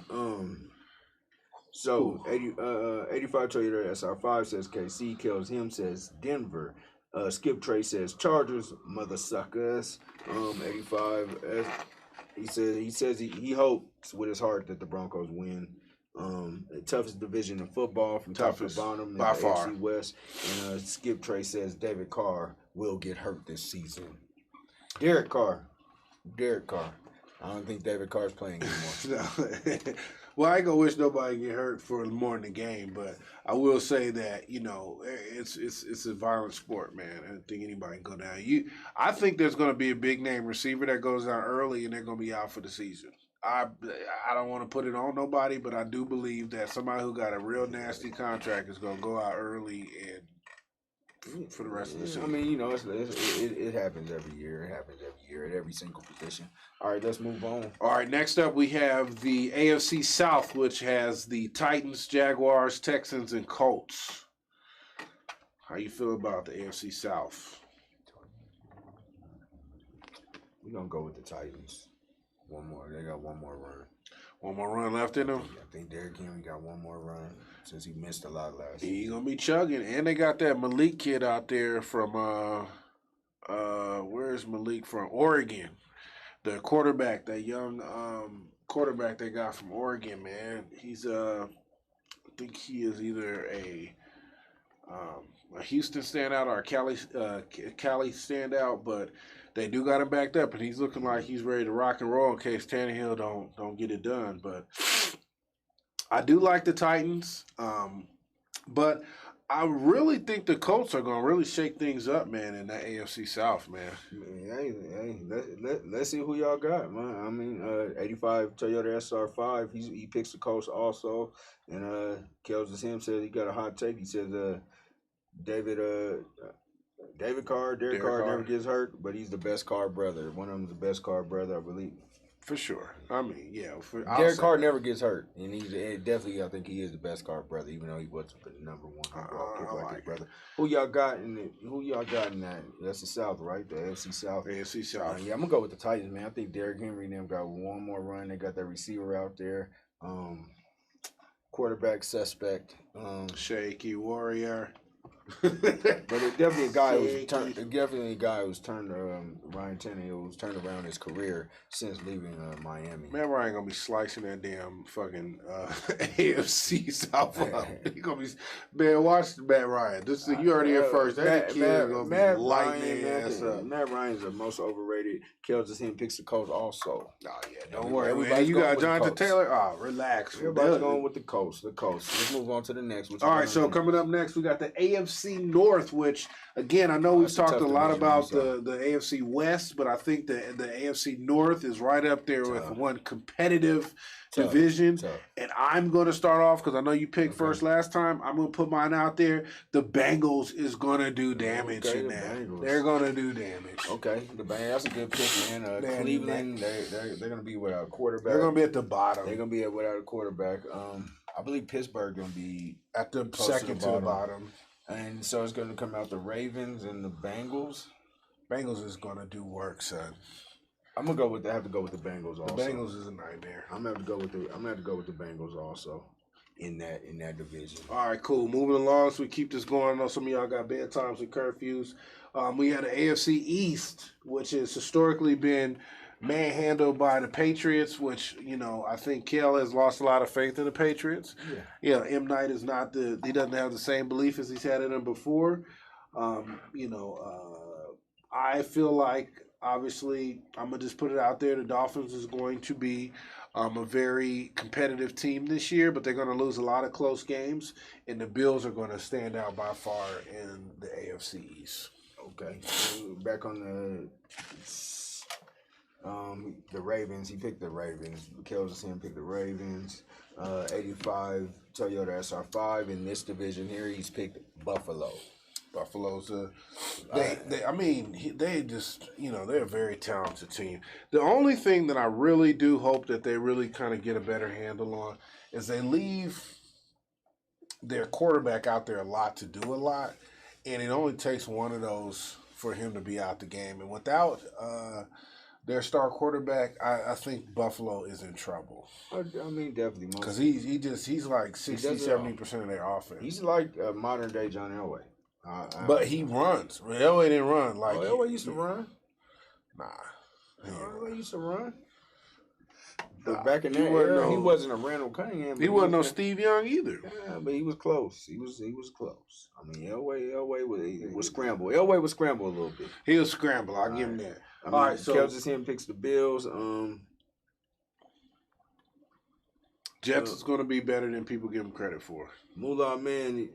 So 85 Toyota SR5 says KC. Kills him says Denver. Skip Trey says Chargers. Mother suckers. 85. He says he hopes with his heart that the Broncos win. The toughest division in football from top to bottom by in the far. AFC West. And Skip Trey says David Carr will get hurt this season. Derek Carr. I don't think David Carr's playing anymore. Well, I ain't gonna wish nobody get hurt for more than the game, but I will say that it's a violent sport, man. I don't think anybody can go down. I think there's gonna be a big name receiver that goes down early, and they're gonna be out for the season. I don't want to put it on nobody, but I do believe that somebody who got a real nasty contract is gonna go out early and for the rest of the season. I mean, it happens every year. It happens every year at every single position. All right, let's move on. All right, next up we have the AFC South, which has the Titans, Jaguars, Texans, and Colts. How you feel about the AFC South? We're going to go with the Titans. One more. They got one more run. One more run left in them? I think Derrick Henry got one more run since he missed a lot last year. He's going to be chugging. And they got that Malik kid out there from, where's Malik from? Oregon. The quarterback, that young quarterback they got from Oregon, man. He's, I think he is either a Houston standout or a Cali standout, but they do got him backed up, and he's looking like he's ready to rock and roll in case Tannehill don't get it done. But I do like the Titans, but I really think the Colts are gonna really shake things up, man, in that AFC South, man. Hey, let's see who y'all got, man. I mean, 85 Toyota SR5. He picks the Colts also, and Kells is him says he got a hot take. He says Derek Carr never gets hurt, but he's the best Carr brother. One of them's the best Carr brother, I believe. For sure. I mean, yeah. Derek Carr never gets hurt, and definitely, I think he is the best Carr brother, even though he wasn't the number one his brother. Who y'all got in that? That's the South, right? The AFC South. AFC South. Yeah, I'm gonna go with the Titans, man. I think Derrick Henry and them got one more run. They got that receiver out there. Quarterback suspect. Shaky Warrior. But it's definitely a guy who's turned Ryan Tannehill, who's turned around his career since leaving Miami. Man, Ryan gonna be slicing that damn fucking AFC South up. He gonna be watch Matt Ryan. You already here first. That kid gonna be lighting their ass up. Matt Ryan's the most overrated. Kells is him picks the Colts also. Oh yeah, don't worry. Man. You got Jonathan Taylor. Oh, relax. Everybody's going with the Colts. Let's move on to the next. All right, so coming up next, we got the AFC North, which again I know we've talked a lot about the AFC West, but I think the AFC North is right up there with one competitive division. And I'm going to start off because I know you picked first last time. I'm going to put mine out there. The Bengals is going to do damage in that. They're going to do damage. Okay, the Bengals. That's a good pick, man. Cleveland, they're going to be without a quarterback. They're going to be at the bottom. They're going to be without a quarterback. I believe Pittsburgh going to be at the second to the bottom. And so it's going to come out the Ravens and the Bengals. Bengals is going to do work, son. I'm gonna go with. I have to go with the Bengals. Also, The Bengals is a nightmare. I'm gonna have to go with the. I'm gonna have to go with the Bengals also in that division. All right, cool. Moving along, so we keep this going. I know some of y'all got bedtimes and curfews. We had the AFC East, which has historically been manhandled by the Patriots, which, I think Kel has lost a lot of faith in the Patriots. Yeah, M. Knight is not he doesn't have the same belief as he's had in them before. I feel like, obviously, I'm going to just put it out there, the Dolphins is going to be a very competitive team this year, but they're going to lose a lot of close games, and the Bills are going to stand out by far in the AFC East. Okay, back on the Ravens. He picked the Ravens. Kel's him picked the Ravens. 85 Toyota SR5 in this division here. He's picked Buffalo. Buffalo's they're a very talented team. The only thing that I really do hope that they really kind of get a better handle on is they leave their quarterback out there a lot to do a lot, and it only takes one of those for him to be out the game. And without their star quarterback, I think Buffalo is in trouble. I mean, definitely. Because he's like 60-70% of their offense. He's like a modern day John Elway. But he runs. Elway didn't run. Elway used to run. Nah. Elway used to run. But back in that era, he wasn't a Randall Cunningham. He wasn't no Steve Young either. Yeah, but he was close. He was close. I mean, Elway was scramble. Elway was scramble a little bit. He was scramble. I'll give him that. All right, so Kel's him picks the Bills. Jets is going to be better than people give him credit for. Moolah man,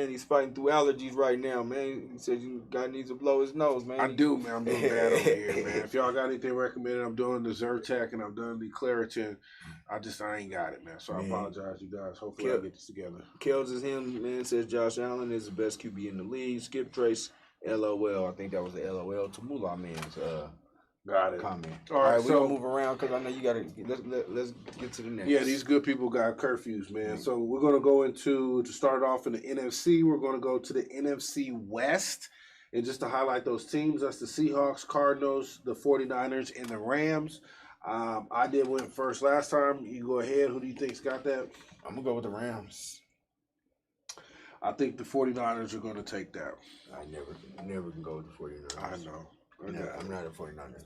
he's fighting through allergies right now, man. He said you guy needs to blow his nose, man. I do, man. I'm doing bad over here, man. If y'all got anything recommended, I'm doing the Zyrtec and I'm doing the Claritin. I ain't got it, man. So I apologize, you guys. Hopefully I get this together. Kells is him, man. Says Josh Allen is the best QB in the league. Skip Trace, LOL. I think that was the LOL to Moolah man's got it. comment. All right, we're gonna move around because I know you gotta let's get to the next. Yeah, these good people got curfews, man. Mm-hmm. So we're gonna go to start off in the NFC. We're gonna go to the NFC West. And just to highlight those teams, that's the Seahawks, Cardinals, the 49ers, and the Rams. I did win first last time. You go ahead. Who do you think's got that? I'm gonna go with the Rams. I think the 49ers are gonna take that. I never can go with the 49ers. I know. Yeah, I'm not a 49ers.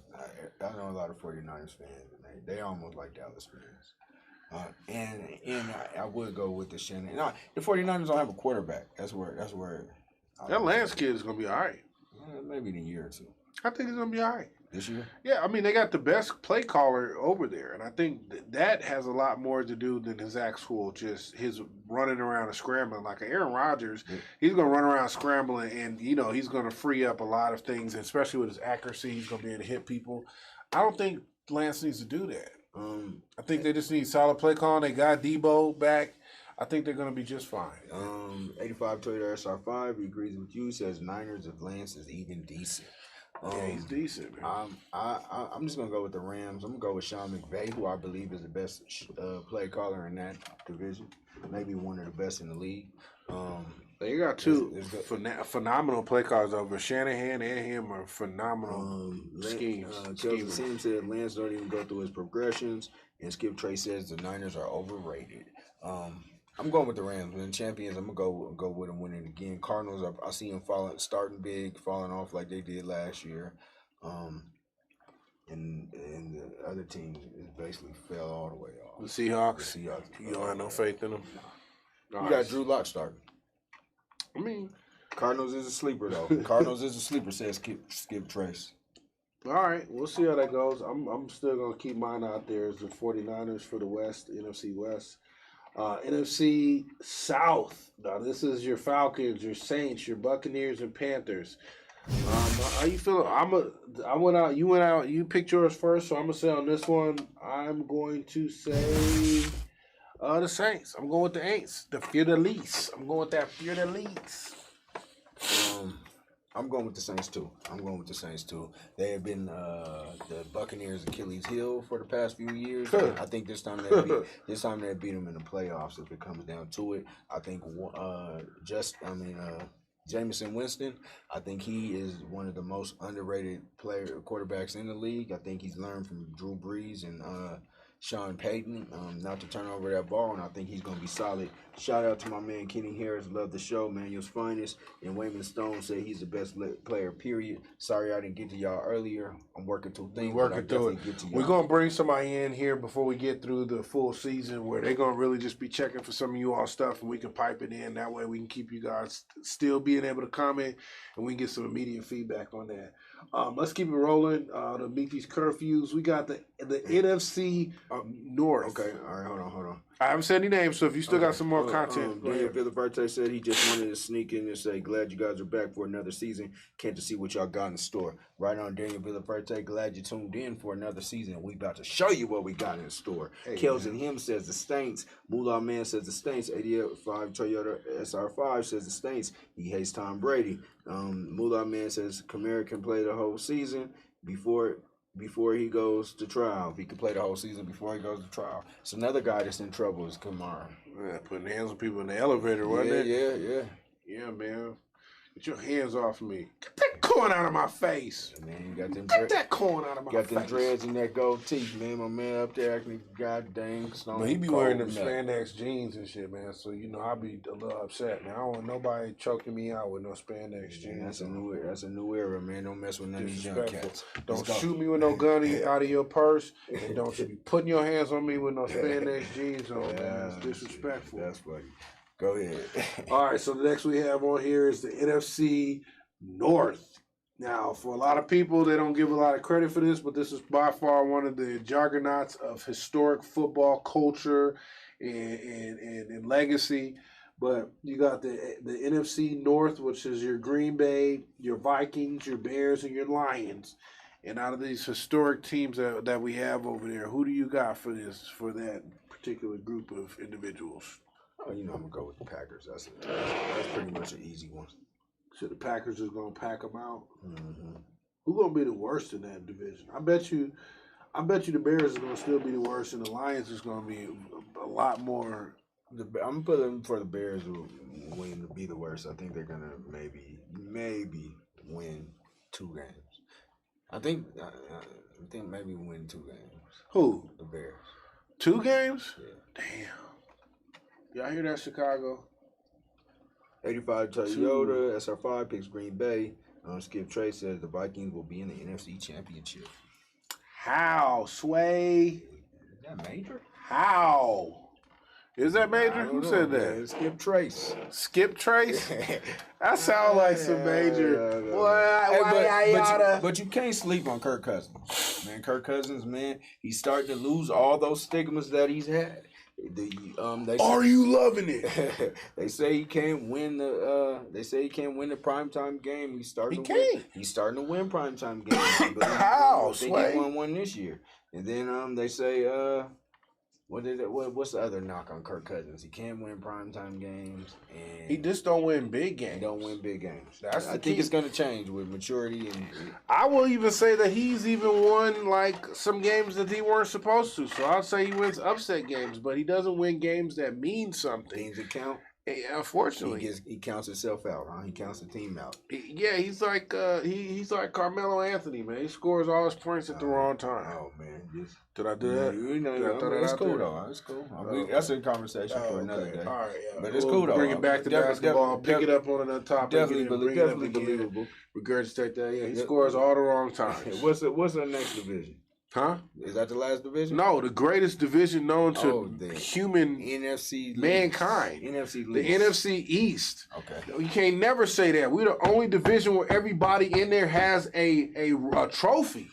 I know a lot of 49ers fans, and they almost like Dallas fans. And I would go with the Shannon. No, the 49ers don't have a quarterback. That's where. That Lance kid is gonna be all right. Maybe in a year or two. I think he's gonna be all right. This year? Yeah, I mean, they got the best play caller over there, and I think that has a lot more to do than his actual just his running around and scrambling. Like Aaron Rodgers, he's going to run around scrambling, and, he's going to free up a lot of things, especially with his accuracy. He's going to be able to hit people. I don't think Lance needs to do that. I think they just need solid play calling. They got Debo back. I think they're going to be just fine. 85 Toyota SR5, he agrees with you. Says Niners if Lance is even decent. Yeah, he's decent, man. I'm just gonna go with the Rams. I'm gonna go with Sean McVay, who I believe is the best play caller in that division, maybe one of the best in the league. They got two phenomenal play callers over. Shanahan and him are phenomenal schemes. Kelsey said Lance don't even go through his progressions, and Skip Trace says the Niners are overrated. I'm going with the Rams. When champions, I'm gonna go with them winning again. Cardinals, I see them starting big, falling off like they did last year, and the other teams basically fell all the way off. The Seahawks. You don't have no faith in them. You got Drew Lock starting. I mean, Cardinals is a sleeper though. Cardinals is a sleeper. Says Skip Trace. All right, we'll see how that goes. I'm still gonna keep mine out there as the 49ers for the West, NFC West. NFC South. Now this is your Falcons, your Saints, your Buccaneers, and Panthers. How you feeling? I went out. You went out. You picked yours first, so I'm gonna say on this one. I'm going to say the Saints. I'm going with the Aints. The Fiordalice. I'm going with that Fiordalice. I'm going with the Saints too. They have been the Buccaneers' Achilles heel for the past few years. I think this time they beat them in the playoffs if it comes down to it. I think Jameson Winston, I think he is one of the most underrated quarterbacks in the league. I think he's learned from Drew Brees and Sean Payton not to turn over that ball, and I think he's going to be solid. Shout out to my man Kenny Harris. Love the show, man. Your finest. And Wayman Stone said he's the best player, period. Sorry I didn't get to y'all earlier. I'm working through things. We're working through it. We're going to bring somebody in here before we get through the full season where they're going to really just be checking for some of you all stuff, and we can pipe it in. That way we can keep you guys still being able to comment, and we can get some immediate feedback on that. Let's keep it rolling to meet these curfews. We got the NFC North. Okay, all right, hold on. I haven't said any names, so if you still got some more content. Daniel Villaverde said he just wanted to sneak in and say, glad you guys are back for another season. Can't to see what y'all got in store. Right on, Daniel Villaverde, glad you tuned in for another season. We about to show you what we got in store. Hey, Kelson Him says the Saints. Moolah Man says the Saints. 85 Toyota SR5 says the Saints. He hates Tom Brady. Moolah Man says Kamara can play the whole season before he goes to trial. If he can play the whole season before he goes to trial. So another guy that's in trouble is Kamara. Yeah, putting hands on people in the elevator, wasn't it? Yeah, man. Get your hands off me. Get that corn out of my face. Man, you got them Get that corn out of my face. Got them dreads and that gold teeth, man. My man up there acting god dang stone. But he be wearing them spandex jeans and shit, man. So, I be a little upset, man. I don't want nobody choking me out with no spandex jeans. That's a new era, man. Don't mess with none of these young cats. Don't shoot me with no gun out of your purse. And don't be putting your hands on me with no spandex jeans on, man. It's disrespectful. That's funny. Go ahead. All right, so the next we have on here is the NFC North. Now, for a lot of people, they don't give a lot of credit for this, but this is by far one of the juggernauts of historic football culture and legacy. But you got the NFC North, which is your Green Bay, your Vikings, your Bears, and your Lions. And out of these historic teams that we have over there, who do you got for that particular group of individuals? Oh, I'm gonna go with the Packers. That's pretty much an easy one. So the Packers is gonna pack them out. Mm-hmm. Who's gonna be the worst in that division? I bet you the Bears is gonna still be the worst, and the Lions is gonna be a lot more. I'm putting for the Bears to win to be the worst. I think they're gonna maybe win 2 games. I think maybe win 2 games. Who? The Bears. 2 games? Yeah. Damn. Y'all hear that, Chicago? 85 Toyota SR5 picks Green Bay. Skip Trey says the Vikings will be in the NFC Championship. How, Sway? Is that major? How? Is that major? Who said that? Man. Skip Trace. Skip Trace? That sounds like some major. But you can't sleep on Kirk Cousins. Man, Kirk Cousins, man, he's starting to lose all those stigmas that he's had. Are you loving it? They say he can't win the. They say he can't win the primetime game. He's starting to win primetime games. How? I think he won one this year. And then they say what's the other knock on Kirk Cousins? He can't win primetime games, and he just don't win big games. He don't win big games. I think it's going to change with maturity and. I will even say that he's even won like some games that he weren't supposed to. So I'll say he wins upset games, but he doesn't win games that mean something. Games that count. Unfortunately, he counts himself out. Huh? He counts the team out. Yeah, he's like he's like Carmelo Anthony, man. He scores all his points at the wrong time. Oh man, did I do that? It's cool though. It's cool. That's a conversation for another day. All right, yeah. But it's cool though. Bring it back to basketball. Pick it up on another topic. Definitely believable. Regurgitate that. Yeah, he scores all the wrong times. What's the next division? Huh? Is that the last division? No, the greatest division known to human NFC mankind. NFC the NFC East. Okay. You can't never say that. We're the only division where everybody in there has a trophy.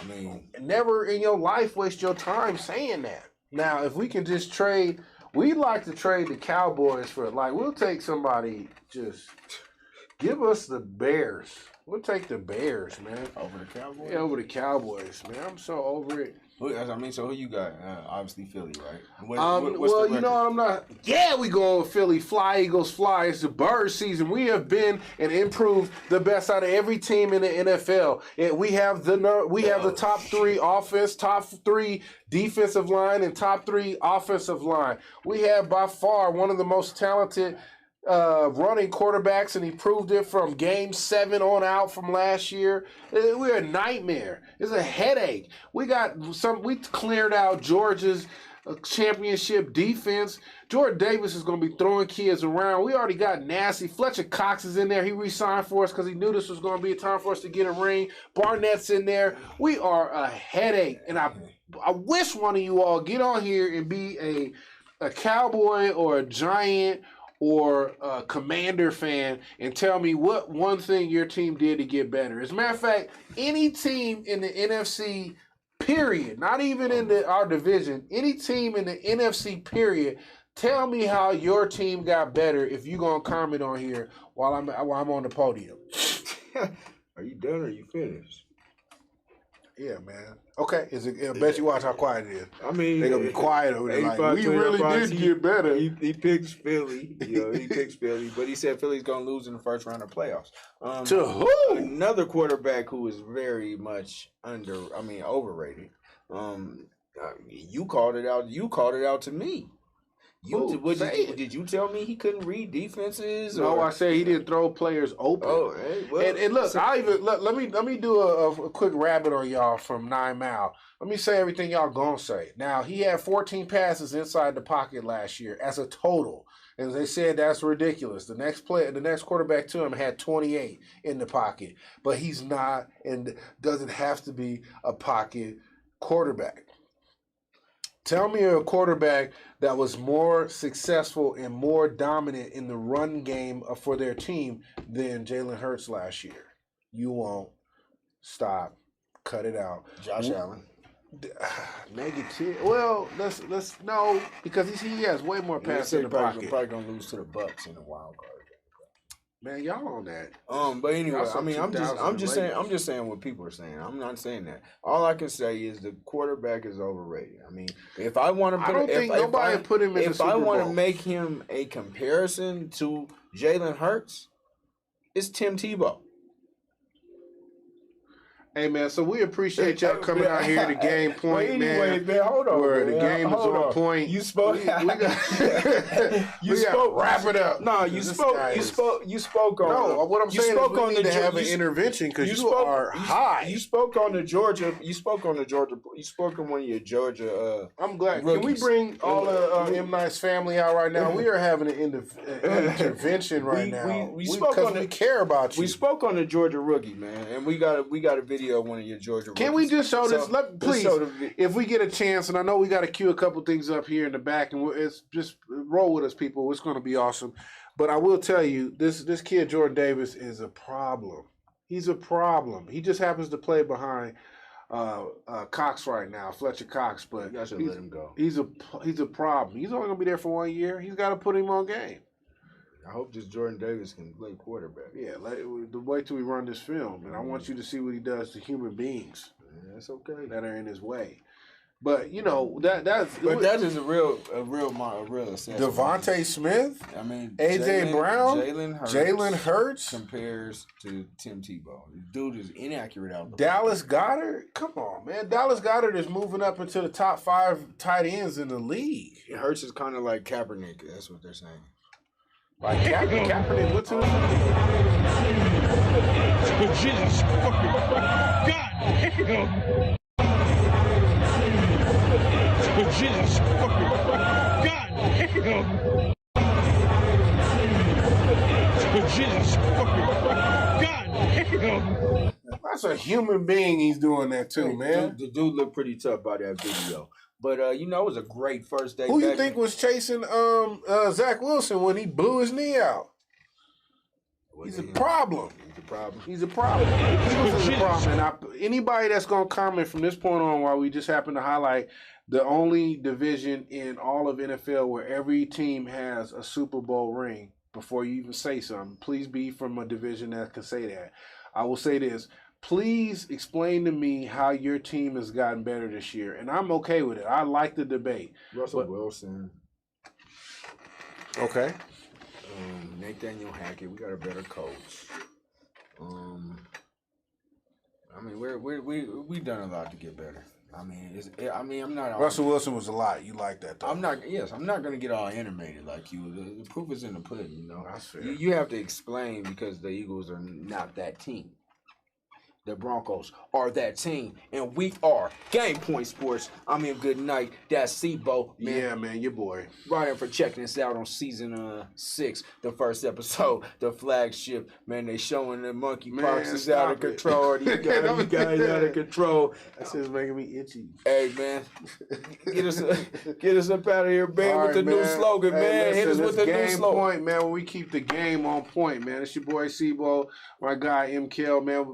I mean, never in your life waste your time saying that. Now, if we can just trade, we'd like to trade the Cowboys for we'll take somebody just give us the Bears. We'll take the Bears, man. Over the Cowboys? Yeah, over the Cowboys, man. I'm so over it. So who you got? Obviously Philly, right? I'm not. Yeah, we go with Philly. Fly, Eagles, fly. It's the bird season. We have been and improved the best out of every team in the NFL. And we have the top 3 offense, top 3 defensive line, and top 3 offensive line. We have by far one of the most talented running quarterbacks, and he proved it from Game 7 on out from last year. We're a nightmare. It's a headache. We cleared out Georgia's championship defense. Jordan Davis is going to be throwing kids around. We already got nasty. Fletcher Cox is in there. He re-signed for us because he knew this was going to be a time for us to get a ring. Barnett's in there. We are a headache, and I wish one of you all get on here and be a Cowboy or a Giant or a Commander fan and tell me what one thing your team did to get better. As a matter of fact, any team in the NFC, period, not even in our division, any team in the NFC, period, tell me how your team got better if you're going to comment on here while I'm on the podium. Are you done or are you finished? Yeah, man. Okay. I bet you watch how quiet it is. I mean, they're going to be quiet over there. Like, we really did get better. He picks Philly. He picks Philly, but he said Philly's going to lose in the first round of playoffs. To who? Another quarterback who is very much overrated. You called it out. You called it out to me. Did you tell me he couldn't read defenses? No, I said he didn't throw players open. Oh, hey, well, and look, let me do a quick rabbit on y'all from 9 Mile. Let me say everything y'all gonna say. Now, he had 14 passes inside the pocket last year as a total. And they said that's ridiculous. The next quarterback to him had 28 in the pocket. But he's not and doesn't have to be a pocket quarterback. Tell me a quarterback that was more successful and more dominant in the run game for their team than Jalen Hurts last year. You won't. Stop. Cut it out. Josh Allen. Negative. Well, let's no, because he has way more passes in the pocket. Probably gonna lose to the Bucks in the wild card. Man, y'all on that. But anyway, I mean, I'm just saying what people are saying. I'm not saying that. All I can say is the quarterback is overrated. I mean, if I want to put him in the Super Bowl. If I want to make him a comparison to Jalen Hurts, it's Tim Tebow. Hey, man, so we appreciate y'all coming out here to Game Point, man. Hold on, where the game is on point. You spoke. Wrap it up. No, you spoke on. No, what I'm saying is we need to have an intervention because you are high. You spoke on the Georgia. You spoke on one of your Georgia. I'm glad. Rookies. Can we bring all the M. Nice family out right now? We are having an intervention right now. We spoke on we care about you. We spoke on the Georgia rookie, man, and we got a video of one of your Georgia rookies. Can we just show this? Please, if we get a chance, and I know we got to cue a couple things up here in the back, and it's just roll with us, people. It's going to be awesome. But I will tell you, this kid Jordan Davis is a problem. He's a problem. He just happens to play behind Cox right now, Fletcher Cox. But you should let him go. He's a problem. He's only going to be there for 1 year. He's got to put him on game. I hope this Jordan Davis can play quarterback. Yeah, wait till we run this film, and I want you to see what he does to human beings. That's okay. That are in his way. But that is a real assessment. Devontae Smith. I mean, AJ Brown, Jalen Hurts compares to Tim Tebow. The dude is inaccurate out there. Dallas Goedert. Come on, man. Dallas Goedert is moving up into the top 5 tight ends in the league. Hurts is kind of like Kaepernick. That's what they're saying. Like Kaepernick, what's his Jesus fucking God damn. Jesus fucking God damn. Jesus fucking God damn. That's a human being he's doing that too, man. The dude looked pretty tough by that video. But, it was a great first day. Who you think was chasing Zach Wilson when he blew his knee out? He's a problem. He's a problem. He's a problem. And anybody that's going to comment from this point on, while we just happen to highlight the only division in all of NFL where every team has a Super Bowl ring, before you even say something, please be from a division that can say that. I will say this. Please explain to me how your team has gotten better this year. And I'm okay with it. I like the debate. Russell Wilson. Okay. Nathaniel Hackett. We got a better coach. I mean, we've done a lot to get better. I mean, I'm not. Russell Wilson was a lot. You like that, though. I'm not gonna get all animated like you. The proof is in the pudding, you know. That's fair. You have to explain because the Eagles are not that team. The Broncos are that team, and we are Game Point Sports. I'm in Good Night. That's Sebo, man. Yeah, man, your boy. Right in for checking us out on season 6, the first episode, the flagship. Man, they showing the monkey pox is out of control. These guys out of control. That shit's making me itchy. Hey, man, get us up out of here, man, All with right, the new slogan, Hey, man. listen, Hit us with the new Game slogan. Point, man. When we keep the game on point, man. It's your boy Sebo, my guy M. Kel, man.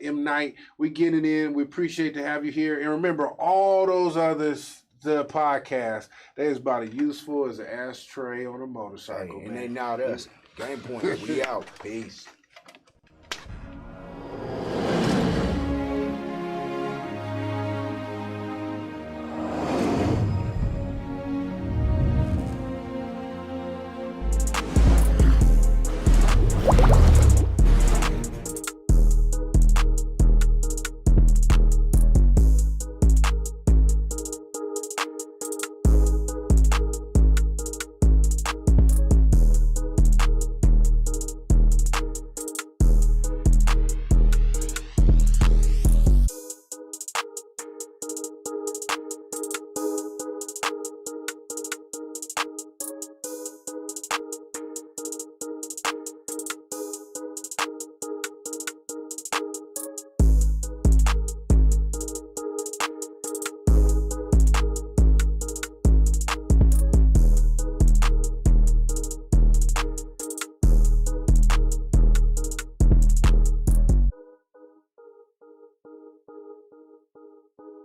M. Night. We get it in. We appreciate to have you here. And remember, all those others, the podcast, they is about as useful as an ashtray on a motorcycle, Hey, man. and they not us. Game Point, we out. Peace.